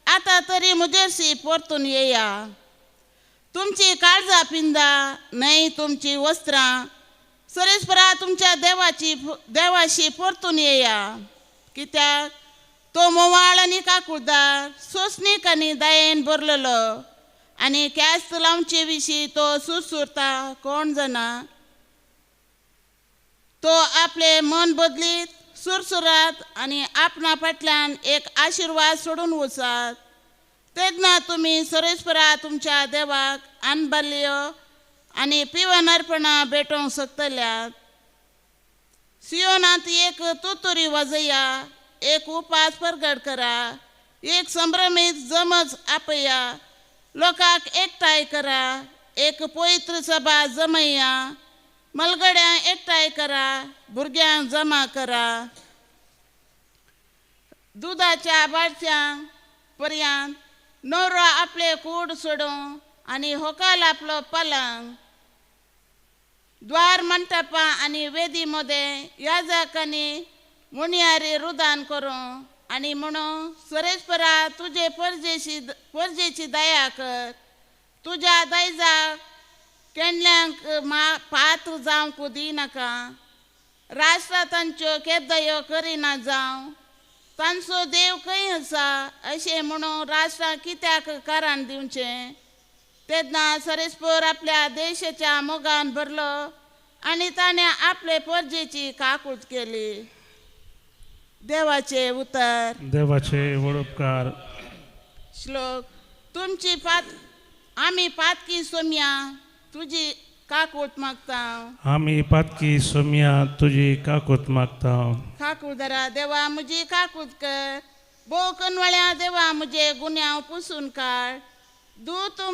आता तरी म्हजेरशी परतून येया. तुमची काळजां पिंदा न्हय तुमची वस्त्रां सरेस्परा तुमच्या देवाशी परतून येया. कित्याक तो मोवाळ आनी काकुळदार सोंसणीक आनी दयेन भरलेलो आनी क्यास्त लावचे विशीं तो सुरसुरता कोण जाणा. तो आपले मन बदलीत सुरसुरात आनी आपणा फाटल्यान एक आशिर्वाद सोडून वचात. तेन्ना तुमी सरेस्परा तुमच्या देवाक आनबाल्यो आनी पिवन अर्पणां भेटोवंक शकतल्यात. सियोनांत एक तुतुरी वाजया, एक उपास प्रगट करा, एक संभ्रमीत जमज आपया, लोकांक एकठांय करा, एक पवित्र सभा जमया, मलगड्यांक एकठांय करा, भुरग्यांक जमा करा. दुदाच्या बाटल्यांक पर्यंत नवरो आपले कूड सोडूं आनी होकाल आपलो पलंग. द्वार मंटपा आनी वेदी मध्ये याजक आनी मुनियारी रुदान करूं आनी म्हणून सरेस्परा तुजे परजेची दया कर. तुज्या दायजाक केणल्यांक पात्र जावंक दिनाका. राष्ट्रां तांच्यो केद्दयो करिना जावं. तांचो देव खंय आसा अशें म्हणून राष्ट्रांक कित्याक कारण दिवचें. तेन्ना सरेस्पर आपल्या देशाच्या मोगान भरलो आनी ताणें आपले परजेची काकूट केली. देवाचे उतर. देवाचे वडोपकार. श्लोक. तुमची आमी पातकी सोम्या तुजी काकूट मागता. आमी पातकी सोम्या तुजी काकूट मागता. काकूदरा देवा म्हजी काकूट कर. भोव कनवळ्या देवा म्हजे गुन्यांव पुसून काड. तूं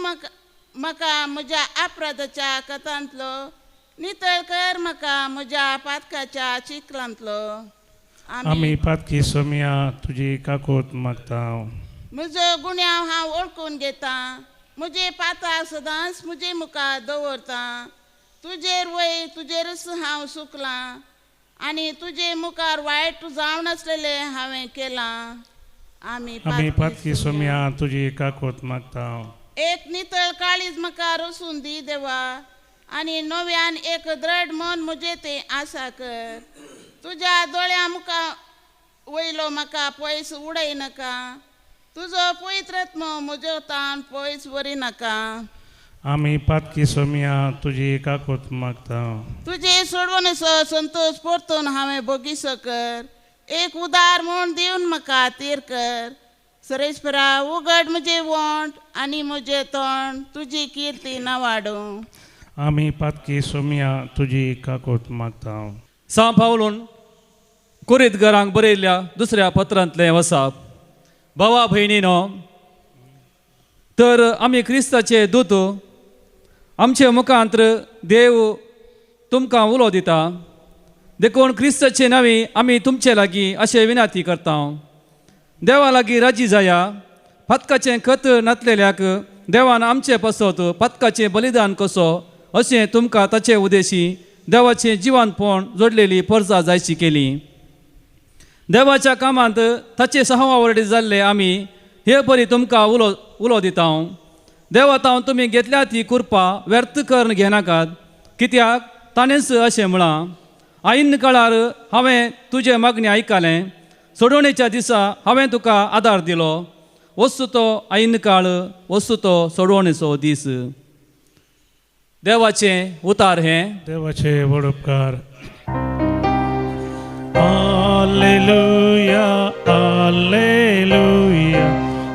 म्हाका म्हज्या अपराधाच्या कथांतलो नितळ कर. म्हाका म्हज्या पातकाच्या चिखलांतलो. आमी पातकी सोम्या तुजी काकूट मागता. म्हजो गुन्यांव हांव ओळखून घेता. म्हजे पाताक सदांच म्हजे मुखार दवरता. तुजेर वय तुजेरच हांव सुकलां आनी तुजे मुखार वायट जावन आसलेले हांवें केलां. आमी पातकी सोम्या तुजी काकूट मागता. एक नितळ काळीज म्हाका रसून दी देवा आनी नव्यान एक दृढ मन म्हजे ते आसा कर. तुज्या दोळ्या मुखा वयलो म्हाका पयस उडय नाका. तुजो पवित्रात्मो म्हजो तान पयस व्हरी नाका. आमी पातकी सोम्या तुजी काकूट मागता. तुजे सोडवणसो संतोष परतून हांवें भोगिसो कर. एक उदार म्हूण दिवन म्हाका तीर कर. सरेस्परा उगड म्हजे वोंट आनी म्हजें तोंड तुजी किर्ती नावाडूं. आमी पातकी सोम्या तुजी काकूट मागता. सांव पावलून कुरीत घरांक बरयल्ल्या दुसऱ्या पत्रांतलें वचप. भावा भयणीनो, तर आमी क्रिस्ताचे दूत आमचे मुखांतर देव तुमकां उलो दिता. देखून क्रिस्ताचे नांवी आमी तुमचे लागीं अशें विनंती करता. देवा लागीं राजी जाया. फातकाचें खत नातलेल्याक देवान आमचे पसत पथकाचें बलिदान कसो अशें तुमकां ताचे उद्देशी देवाचें जिवानपण जोडलेली परजा जायची केली. देवाच्या कामांत ताचे सहवावरडी जाल्ले आमी हे परी तुमकां उलो दिता. देवातावन तुमी घेतल्या ती कृपा व्यर्थ करून घेनाकात, कित्याक ताणेंच अशें म्हळां, आईन काळार हांवें तुजें मागणी आयकलें, सोडवणेच्या दिसा हांवें तुका आदार दिलो. वस्तू तो आईन काळ, वस्तू तो सोडवणेचो दीस. देवाचें उतार हें. देवाचे व्हड उपकार. Hallelujah hallelujah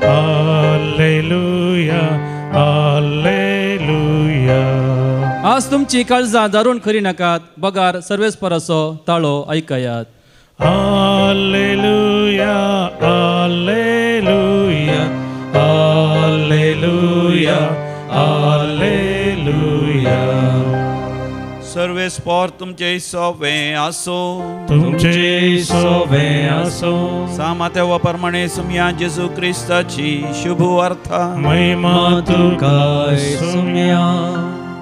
hallelujah hallelujah. आज तुमची काळजां दारून खरी नाकात, बगार सर्वेस्पराचो ताळो ऐकयात. Hallelujah hallelujah hallelujah hallelujah. सर्वेस्पर तुमचे सोवे आसो. तुमचे सोवे आसो. सामात्या वापरमाणे सुम्या जेजू क्रिस्ताची शुभ वार्ता. महिमा तुका सुम्या.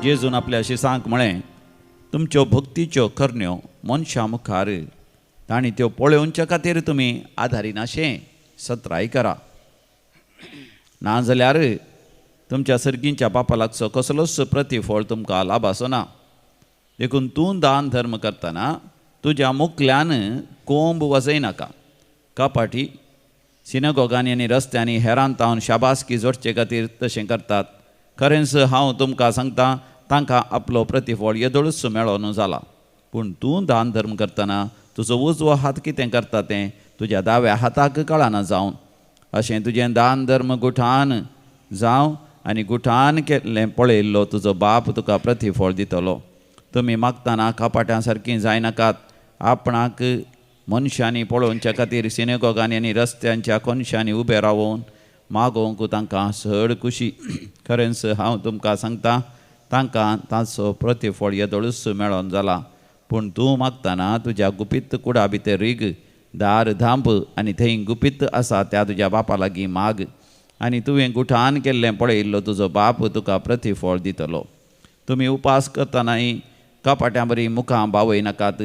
जेजून आपल्या शिसांक म्हळें, तुमच्यो भक्तीच्यो करण्यो मनशां मुखार तांणी त्यो पळोवच्या खातीर तुमी आधारी नाशें सत्राय करा. नाजाल्यार तुमच्या सर्गींच्या पापा लागचो कसलोच प्रतिफळ तुमकां लाभाचो ना. देखून तूं दान धर्म करतना तुज्या मुखल्यान कोंब वजयनाका. कपाटी सिनगोगांनी आनी रस्त्यांनी हेरांत तावन शाबासकी जोडचे खातीर तशें करतात. खरेंच हांव तुमकां सांगता, तांकां आपलो प्रतिफळ येदोळूच मेळोन जाला. पूण तूं दान धर्म करतना तुजो उजवो हात कितें करता तें तुज्या दाव्या हाताक कळना जावन, अशें तुजें दान धर्म गुठान जावं आनी गुठान केल्लें पळयल्लो तुजो बाप तुका प्रतिफळ दितलो. तुमी मागतना कपाट्यां सारकीं जायनाकात. आपणाक मनशांनी पळोवच्या खातीर सिनेगोगांनी आनी रस्त्यांच्या कोनशांनी उबे रावून मागोवंक तांकां चड खुशी. खरेंच हांव तुमकां सांगता, तांकां ताचो प्रतिफळ येदोळूच मेळोन जाला. पूण तूं मागतना तुज्या गुपीत कुडा भितर रीग, दार धांप आनी थंय गुपीत आसा त्या तुज्या बापा लागीं माग, आनी तुवें गुठान केल्लें पळयिल्लो तुजो बाप तुका प्रतिफळ दितलो. तुमी उपास करतनाय कपाट्यां बरी मुखां बावयनाकात.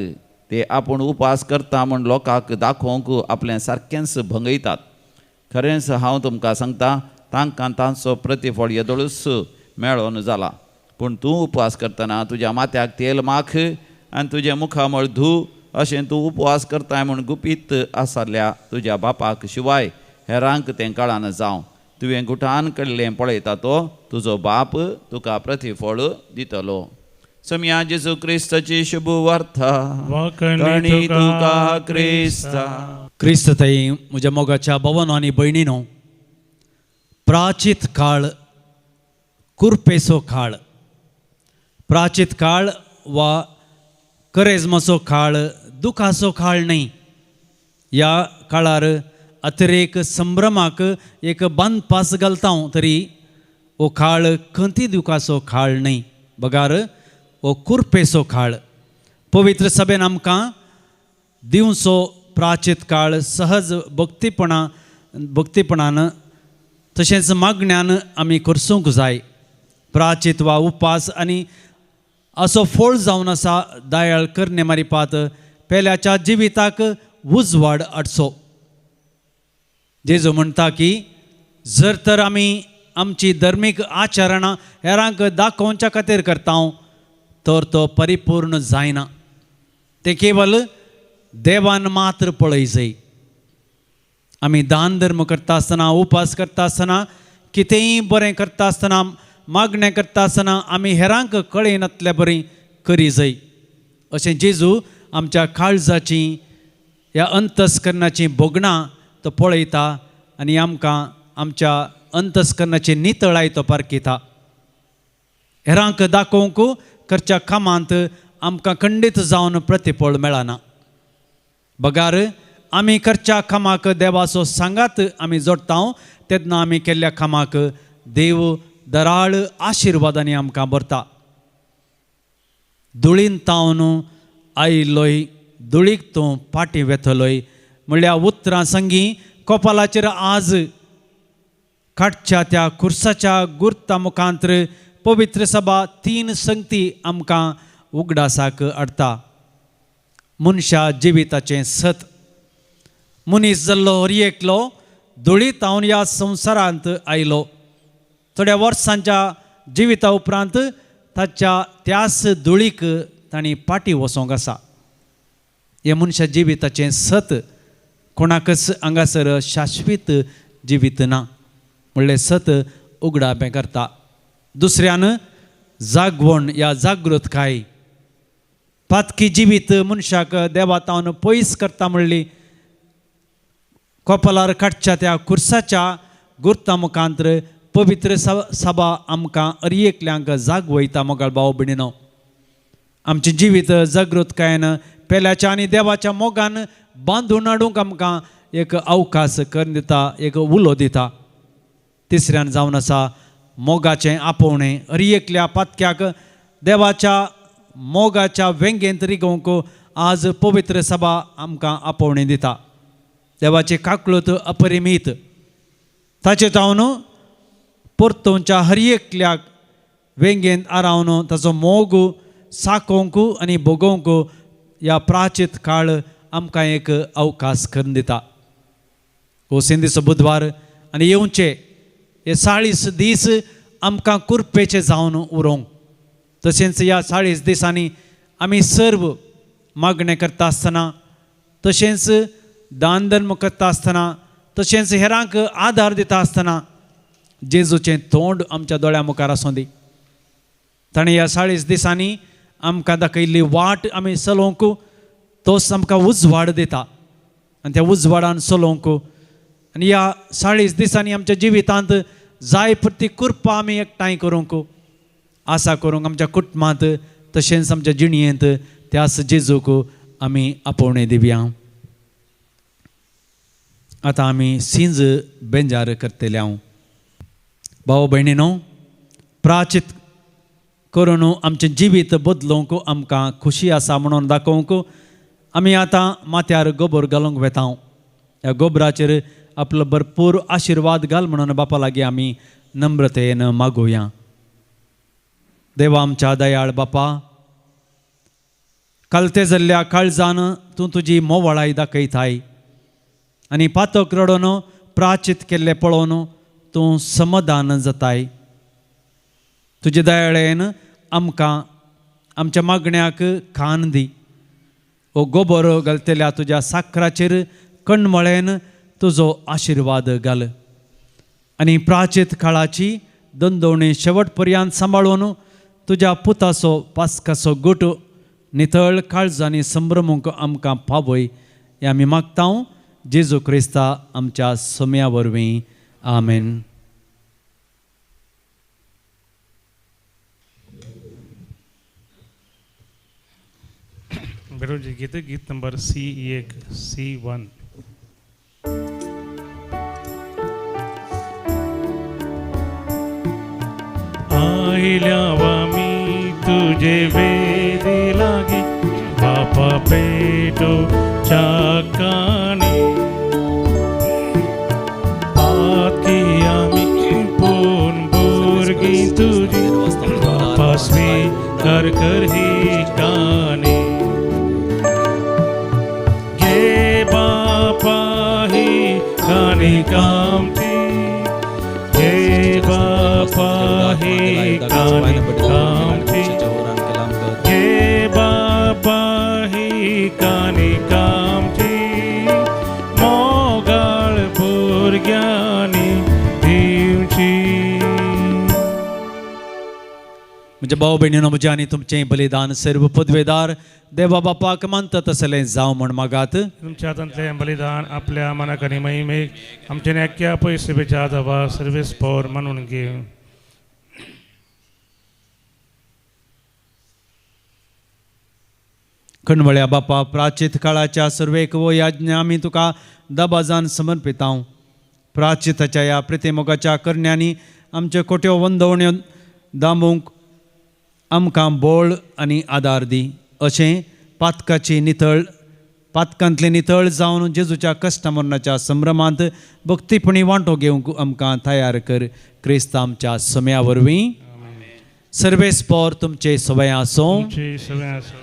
ते आपूण उपास करता म्हूण लोकांक दाखोवंक आपलें सारकेंच भंगयतात. खरेंच हांव तुमकां सांगता, तांकां तांचो प्रतिफळ येदोळूच मेळोन जाला. पूण तूं उपवास करतना तुज्या माथ्याक तेल माख आनी तुजे मुखामळ धू. अशें तूं उपवास करताय म्हूण गुपीत आसल्या तुज्या बापाक शिवाय हेरांक तें कळना जावं. तुवें गुठान केल्लें पळयता तो तुजो बाप तुका प्रतिफळ दितलो. सम्या जेजू क्रिस्ताची शुभ वार्ता. वाकणी तुका क्रिस्ता. क्रिस्त ताई, म्हज्या मोगाच्या भावांनो आनी भयणीनो, प्राचीत काळ कुरपेचो काळ, प्राचीत काळ वा करेजमाचो काळ दुखाचो काळ न्ही. ह्या काळार अतिरेक संभ्रमाक एक बांदपास घालता तरी हो काळ खंती दुखाचो काळ न्ही, बगार हो कुरपेचो काळ. पवित्र सभेन आमकां दिवचो प्राचीत काळ सहज भक्तीपणान तशेंच मागण्यान आमी करसूंक जाय. प्राचीत वा उपास आनी असो फळ जावन आसा दयाळ करणे मारिपात पेल्याच्या जिविताक उजवाड हाडचो. जेजू म्हणटा की जर तर आमी आमची धर्मीक आचरणां हेरांक दाखोवच्या खातीर करता तर तो परिपूर्ण जायना. ते केवल देवान मात्र पळय जाय. आमी दान धर्म करता आसतना, उपास करता आसतना, कितेंय बरें करता आसतना, मागणें करता आसतना आमी हेरांक कळयनातल्या बरें करी जाय. अशें जेजू आमच्या काळजाची ह्या अंतस्करणाची भोगणां तो पळयता आनी आमकां आमच्या अंतस्करणाची नितळाय तो पारखिता. हेरांक दाखोवंक करच्या कामांत आमकां खंडीत जावन प्रतिफळ मेळना. बगार आमी करच्या कामाक देवाचो सांगात आमी जोडटा तेन्ना आमी केल्ल्या कामाक देव दराळ आशिर्वादांनी आमकां भरता. धुळीन तावन आयिल्लोय धुळीक तूं पाटी वेथलोय म्हणल्यार उतरां संगी कपालाचेर आज खाटच्या त्या खुर्साच्या गुर्ता मुखांतर पवित्र सभा 3 संगती आमकां उगडासाक हाडटा. मनशा जिविताचें सत. मनीस जाल्लो हर एकलो धुळीत हांव ह्या संवसारांत आयलो. थोड्या वर्सांच्या जिविता उपरांत ताच्या त्याच धुळीक तांणी पाटी वसोंक आसा. हे मनशा जिविताचें सत. कोणाकच हांगासर शाश्वीत जिवीत ना म्हणलें सत उगडापें करता. दुसऱ्यान जागवण या जागृतकाय. पातकी जिवीत मनशाक देवातावन पयस करता म्हणली कपालार काडच्या त्या खुर्साच्या गुर्ता मुखांतर पवित्र सभा आमकां हर एकल्यांक जागवयता. मोगाळ भाव भयणीनो, आमचें जिवीत जागृतकायेन पेल्याच्या आनी देवाच्या मोगान बांदून हाडूंक आमकां एक अवकाश करून दिता, एक उलो दिता. तिसऱ्यान जावन आसा मोगाचें आपोवणें. हर एकल्या पातक्याक देवाच्या मोगाच्या वेंगेंत रिगोवंक आज पवित्र सभा आमकां आपोवणें दिता. देवाची काकळूत अपरिमीत. ताचे तावन परतोवच्या हर एकल्याक वेंगेंत आरावन ताचो मोग साकोवंक आनी भोगोवंक ह्या प्राचीत काळ आमकां एक अवकाश करून दिता. हो सिंदीचो बुधवार आनी येवचे हे 40 दीस आमकां कुरपेचे जावन उरोवंक. तशेंच ह्या 40 दिसांनी आमी सर्व मागणें करता आसतना, तशेंच दान धर्म करता आसतना, तशेंच हेरांक आदार दिता आसतना जेजूचें तोंड आमच्या दोळ्या मुखार आसूं दी. ताणें ह्या 40 दिसांनी आमकां दाखयल्ली वाट आमी चलोवंक तोच आमकां उजवाड दिता. आनी त्या उजवाडान चलोवंक आनी ह्या 40 दिसांनी आमच्या जिवितांत जाय पुरती कृपा आमी एकठांय करूंक, आसा करूंक आमच्या कुटुंबांत तशेंच आमच्या जिणयेंत त्याच जेजूक आमी आपोवणें दिवया. आतां आमी सिंज बेंजार करतले. हांव भाव भयणीनो, प्राचीत करून आमचें जिवीत बदलूंक आमकां खुशी आसा म्हणून दाखोवंक आमी आतां माथ्यार गोबर घालूंक वेता. ह्या गोबराचेर आपलो भरपूर आशिर्वाद घाल म्हणून बापा लागीं आमी नम्रतेन मागुया. देवा आमच्या दयाळ बापा, कालते जाल्ल्या काळजान तूं तुजी मोवाळाय दाखयताय आनी पातक रडोवन प्राचीत केल्ले पळोवन तूं समाधान जाताय. तुजे दयाळेन आमकां आमच्या मागण्याक खाण दी. ओ गोबर घालतल्या तुज्या साखराचेर कणमळेन तुजो आशिर्वाद घाल आनी प्राचीत काळाची दंदोवणी शेवट पर्यंत सांबाळून तुज्या पुताचो पास्काचो गोट नितळ काळजांनी संभ्रमूंक आमकां पावय हें आमी मागता जेजू क्रिस्ता आमच्या सोम्या वरवीं. आमेन. बिरोजी गीत नंबर C1 C1. आयल्या मी तुझे वेदी लागी बापा पेटो चाकानी आती आमी पूर्ण बुरगी तुझी बापा स्वीकार कर ही कानी. गे बापा ही कानी कामती, गे बापा ही कानी कामती, गे बापा ही कानी कामती, मोगाळ भुरग्यांनी दिवची. म्हणजे भाव भयणीनो, म्हजें आनी तुमचें बलिदान सर्व पदवेदार देवा बापाक मानता तसलें जावं म्हण मागात. तुमच्या हातांतलें बलिदान आपल्या मनाक आनी महिमेक आमचे नेक्या पयसुबेच्या दवा सर्वीस पोर म्हणून घे. कणवळ्या बापा, प्राचीत काळाच्या सर्वेक वो याज्ञा आमी तुका दबाजान समर्पिता. प्राचिताच्या ह्या प्रतिमोगाच्या करण्यांनी आमच्यो कोट्यो वंदवण्यो दांबूंक आमकां बळ आनी आदार दी. अशें पातकाची नितळ पातकांतले नितळ जावन जेजूच्या कश्ट मरणाच्या संभ्रमांत भक्तीपणी वांटो घेवंक आमकां तयार कर. क्रिस्त आमच्या समया वरवीं सर्वेस्पोर तुमचे सवय आसूं. तुमची सगळ्या आसूं.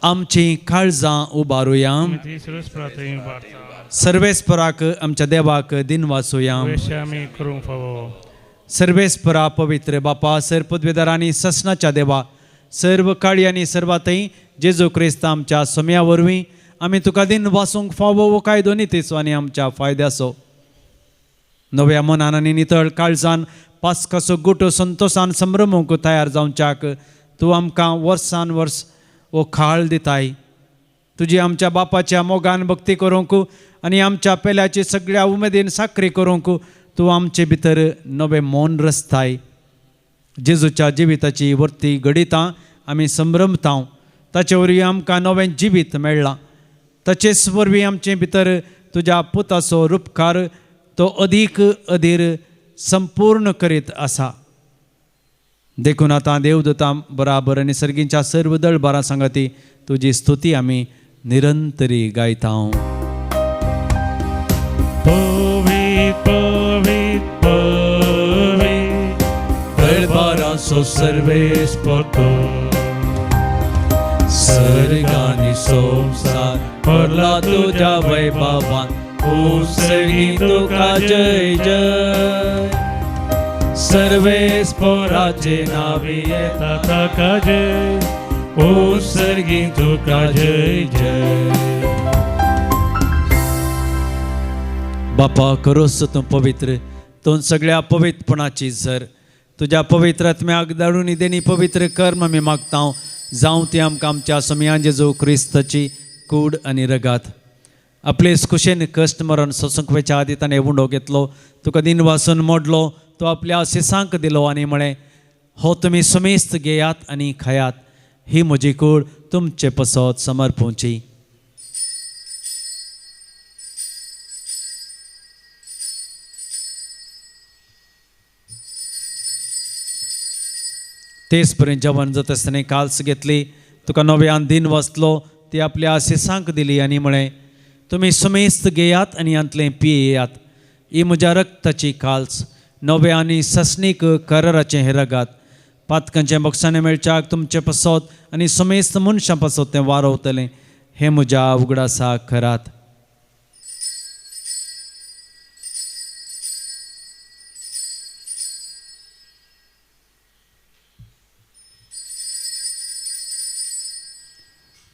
आमची काळजां उबारुया. ती सर्वेस्परा थंय वाडटा. सर्वेस्पराक आमच्या देवाक दिन वाचुया. वेश आमी करूंक फावो. सर्वेस्परा पवित्र बापा सर्पद्वेदारांनी ससनाच्या देवा सर्व काळी आनी सर्वातय जेजू क्रिस्त आमच्या समया वरवीं आमी तुका दिन वाचूंक फावो वो कायदो नितीचो आनी आमच्या फायद्याचो. नव्या मनान आनी नितळ काळजान पास्काचो गुटो संतोशान संभ्रमूंक तयार जावच्याक तूं आमकां वर्सान वर्स वो खाळ दिताय. तुजी आमच्या बापाच्या मोगान भक्ती करूंक आनी आमच्या पेल्याची सगळ्या उमेदीन साखरी करूंक तूं आमचे भितर नवें मौन रचताय. जेजूच्या जिविताची वर्ती घडितां आमी संभ्रमता. ताचे वरवीं आमकां नवें जिवीत मेळ्ळां. ताचेच वरवीं आमचे भितर तुज्या पुताचो रूपकार तो अदीक अधीर संपूर्ण करीत आसा. देखून आतां देवदूतां बराबर आनी सर्गींच्या सर्व दळबारां सांगाती तुजी स्तुती आमी निरंतरी गायता. पवित पवित पवित दळबारांचो सर्वेस्पर तूं. सर्गांनी संसार भरला तुज्या वैभवान उसळी तुका जय जय. सर्वेस्पराचे नावे येता ताका जय. सर्गी तुका जय जय. बापा करोस तूं पवित्र. तूं सगळ्या पवित्रपणाची झर तुज्या पवित्र आत्म्याक धाडून देणी पवित्र कर्म आमी मागता. जावं ती आमकां आमच्या समयान जेजू क्रिस्ताची कूड आनी रगात आपलेच कुशेन कश्ट मरण सोसूंक आदी ताणें उंडो घेतलो. तुका दिन वासून मोडलो. तो आपल्या शिसांक दिलो आनी म्हळें हो तुमी समेस्त घेयात आनी खायात. ही म्हजी कूड तुमचे पसत समर्पूची. तेच पर्यंत जेवण जाता आसतना काल्स घेतली. तुका नव्यान दिन वाचलो. ती आपल्या शिसांक दिली आनी म्हळें तुमी समेस्त घेयात आनी यांतलें पियेयात. ही म्हज्या रक्ताची काल्स नव्या आनी ससनीक कराराचें हें रगात. पातकांचें बक्षांनी मेळच्याक तुमचे पसत आनी समेस्त मनशां पसत तें वारवतलें. हें म्हज्या उगडासा करात.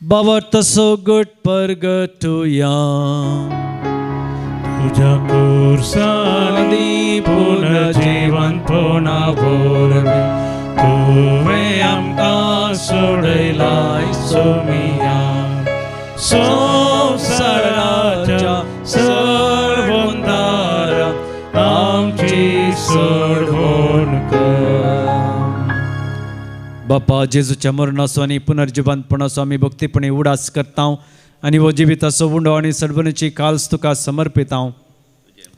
बाबा तसो गट परगटुया. तुझ्या कुर्सानी पुनर्जीवनपणा वरवीं तुवें आमकां सोडयलाय सोमिया. संवसाराच्या सर्वोंदारा आमची सोडवण कर. बापा जेजूच्या मरणाचो आनी पुनर्जीवनपणाचो आमी भक्तीपणी उडास करता आनी हो जिविताचो उंडो आनी सडवणीची काल्स तुका समर्पिता.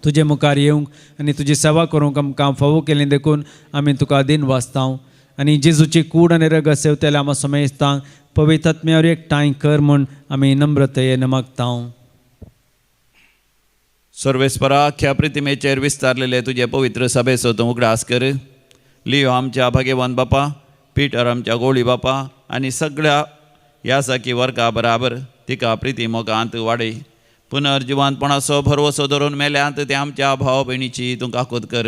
तुजे मुखार येवंक आनी तुजी सेवा करूंक आमकां फावो केलें देखून आमी तुका दिन वाचता आनी जेजूची कूड आनी रगत सेवतल्या आमी समेजता. पवित्र आत्म्यावर एकठांय कर म्हूण आमी नम्रतेन मागता. सर्वेस्परा अख्ख्या प्रितिमेचेर विस्तारलेले तुजे पवित्र सभेचो तूं उगडास कर. लियो आमच्या भाग्यवान बापा, पिटर आमच्या गोळी बापा आनी सगळ्या ह्या साकी वर्गा बराबर तिका प्रिती मोगांत वाडय. पुनर्जिवानपणाचो भरवसो धरून मेल्यांत ते आमच्या भाव भयणीची तूं काकूत कर.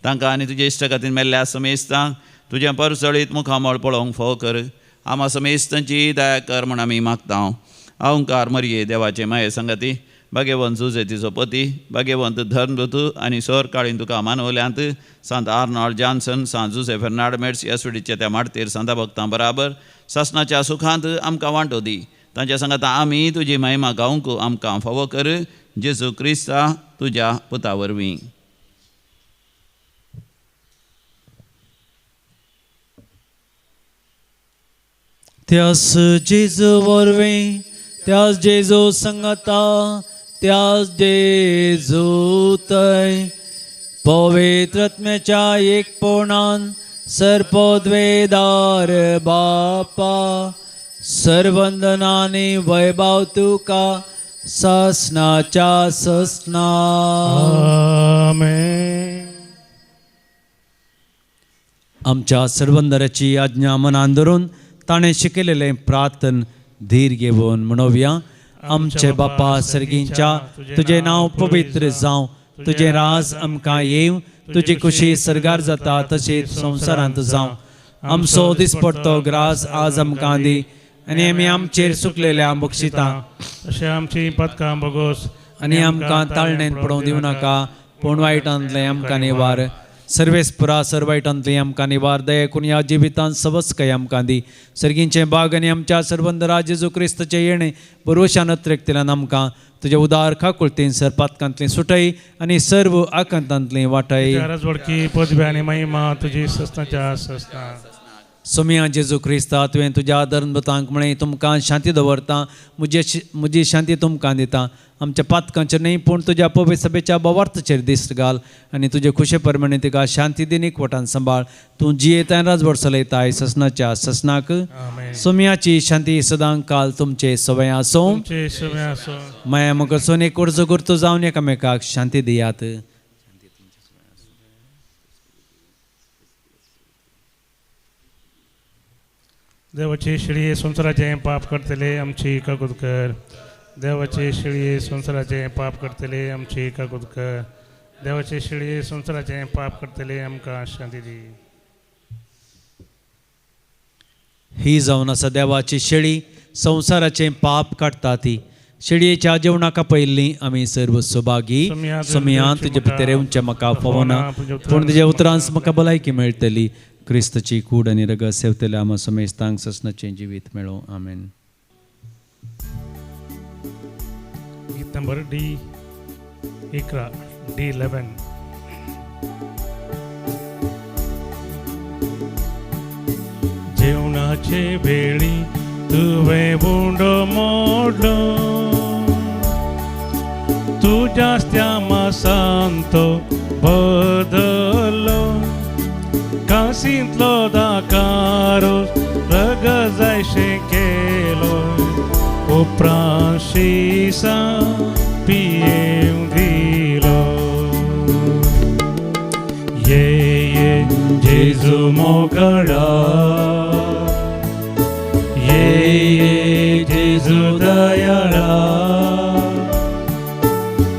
तांकां आनी तुजे इश्ट खातीर मेल्ल्या समेस्तांक तुजें परसळीत मुखामळ पळोवंक फाव कर. आमा समेस्तांची दया कर म्हूण आमी मागता. अहंकार मरये देवाचे माये संगती, भाग्यवंत जुजे तिचो पती, भाग्यवंत धर्मदूत आनी सर काळीन तुका मानवल्यांत सांत आर्नॉल्ड जॉन्सन, सांत जुसे फेर्नांड मेड्स येसुडीच्या त्या माडतेर सांता भक्तां बराबर सासणाच्या सुखांत आमकां वांटो दी. तांच्या सांगात आमी तुजी महिमा गावंक आमकां फावो कर. जेजू क्रिस्ता तुज्या पुता वरवीं. त्यास जेजू वरवीं, त्यास जेजू संगता, त्यास जेजू थंय पवित्र आत्म्याच्या एकपणान सर्पद्वेदार बापा सर्वंदनानी वैभव तुका ससनाच्या ससना. आमेन. आमच्या सर्वंदराची आज्ञा मनान धरून ताणें शिकयलेलें प्रार्थन धीर घेवन म्हणोवया. आमचे बापा सर्गींच्या तुझें नांव पवित्र जावं, तुझें राज आमकां येवं, तुजी खुशी सरगार जाता तशीच संवसारांत जावं. आमचो दिसपडटो ग्रास आज आमकां दी, आनी आमी आमचेर सुकलेल्या बक्षितां, तशें आमची पदकां बोगोस आनी आमकां ताळणेन पडोवंक दिवं नाका, पूण वायटांतलें आमकां निवार. सर्वेस्परा सर्वायटांतली आमकां निवार. दया करून ह्या जिवितांत सबस्कय आमकां दी. सर्गींचे बाग आनी आमच्या सर्वंदरा जेजू क्रिस्ताचें येणें बरोशान त्रेकतेल्यान आमकां तुजे उदार खाकुळतीन सरपातकांतली सुटय आनी सर्व आकांतांतली वाटय. राजवडकी पदवी आनी महिमा तुजी सस्ताच्या सस्ता. सोमिया जेजू क्रिस्ता तुवें तुज्या धर्मभतांक म्हळें तुमकां शांती दवरता, म्हजी शांती तुमकां दिता. आमच्या पातकांचेर न्ही पूण तुज्या पवित्र सभेच्या बोवार्थाचेर दिश्ट घाल आनी तुजे खुशे परमणे तिका शांती दिन एकवटान सांबाळ. तूं जियेताय राजवट चलयताय ससनाच्या ससनाक. सोमियाची शांती सदां काल तुमचे सवय आसूं. तुमचे सवय आसूं. माया मोगसून एक उर्जो गुर्तो जावन एकामेकाक शांती दियात. देवाची शिळी संसाराचें पाप करतले आमची काकूद कर. देवाची शिळी संसाराचें पाप करतले आमची काकूद कर. देवाची शिळी संसाराचें पाप करतले आमकां शांती दी. ही जावन आसा देवाची शेळी संवसाराचें पाप काडटा ती. शेळयेच्या जेवणाका पयलीं आमी सर्व सोबागी सोमियांत तुजे भितर येवचें म्हाका फोवना, पूण तुज्या उतरांस म्हाका भलायकी मेळटली. क्रिस्ताची कूड आनी रगत सेवतले आमा समेस्तांक ससनाचें जिवीत मेळो. आमेन. गीत नंबर D11 D11. जेवणाचे वेळी तुवें बुंडो मोडलो, तुज्या मासान तो बदलो. काशींतलो दाकारो रगत जायशें केलो, उपरांत शिसा पियेवंक दिलो. ये जेजू मोगळा, ये जेजू दयाळा,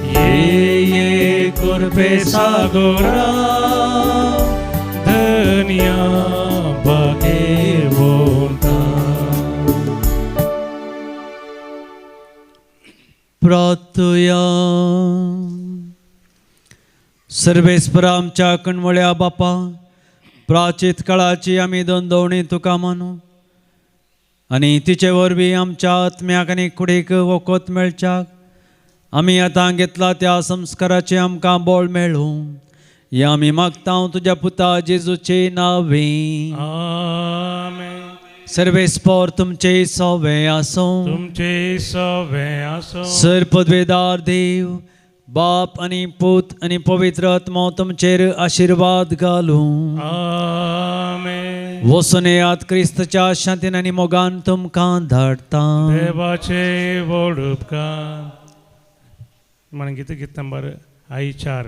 ये कुर्बे सागोरा, धन्या भाग्यवंता. प्रार्थया. सर्वेस्परा आमच्या कणवळ्या बापा, प्राचीत काळाची आमी दोंदवणी तुका मानू आनी तिचे वरवीं आमच्या आत्म्याक आनी कुडीक वखद मेळच्याक आमी आतां घेतला त्या संस्काराचे आमकां बळ मेळूं. हें आमी मागता तुज्या पुता जेजूचे नांवी. आमेन. सर्वेस्पर तुमचे सवे आसूं. तुमचे सवे आसूं. सर पदवेदार देव बाप आनी पूत आनी पवित्र आत्मा तुमचेर आशिर्वाद घालूं. आमेन. वचून येयात क्रिस्ताच्या शांतीन आनी मोगान तुमकां धाडटा. देवाचे व्हड उपकार. म्हणून गीत नंबर I4.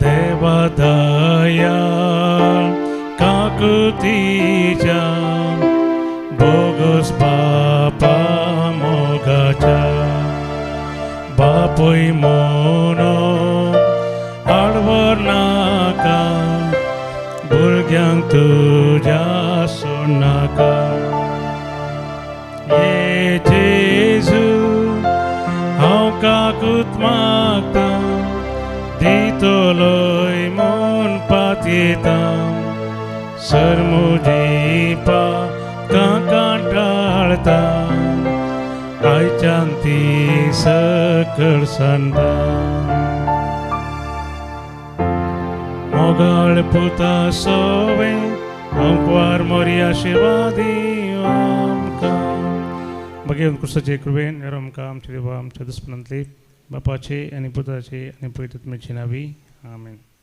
देवा दया काकुतीच्या बोगस बापा मोगाच्या, बापूय मोनो आडवर नाका, भुरग्यांक तुज्या सोडनाका. ये जेजू हांव काकूत मागता, दितलोय म्हूण पातयेता. सर म्हजी पाकां टाळता, आयच्यान ती सकळ सांडटा. मोगाळ पुता सोवे अंकवार मोरी आशिर्वादी आमकां. भगवंत कृष्णाचे कृपेन आमकां आमचे देवा आमच्या दुस्मनांतली बापाचे आनी पुताचे आनी पवित्र आत्म्याची नांवी. आमेन.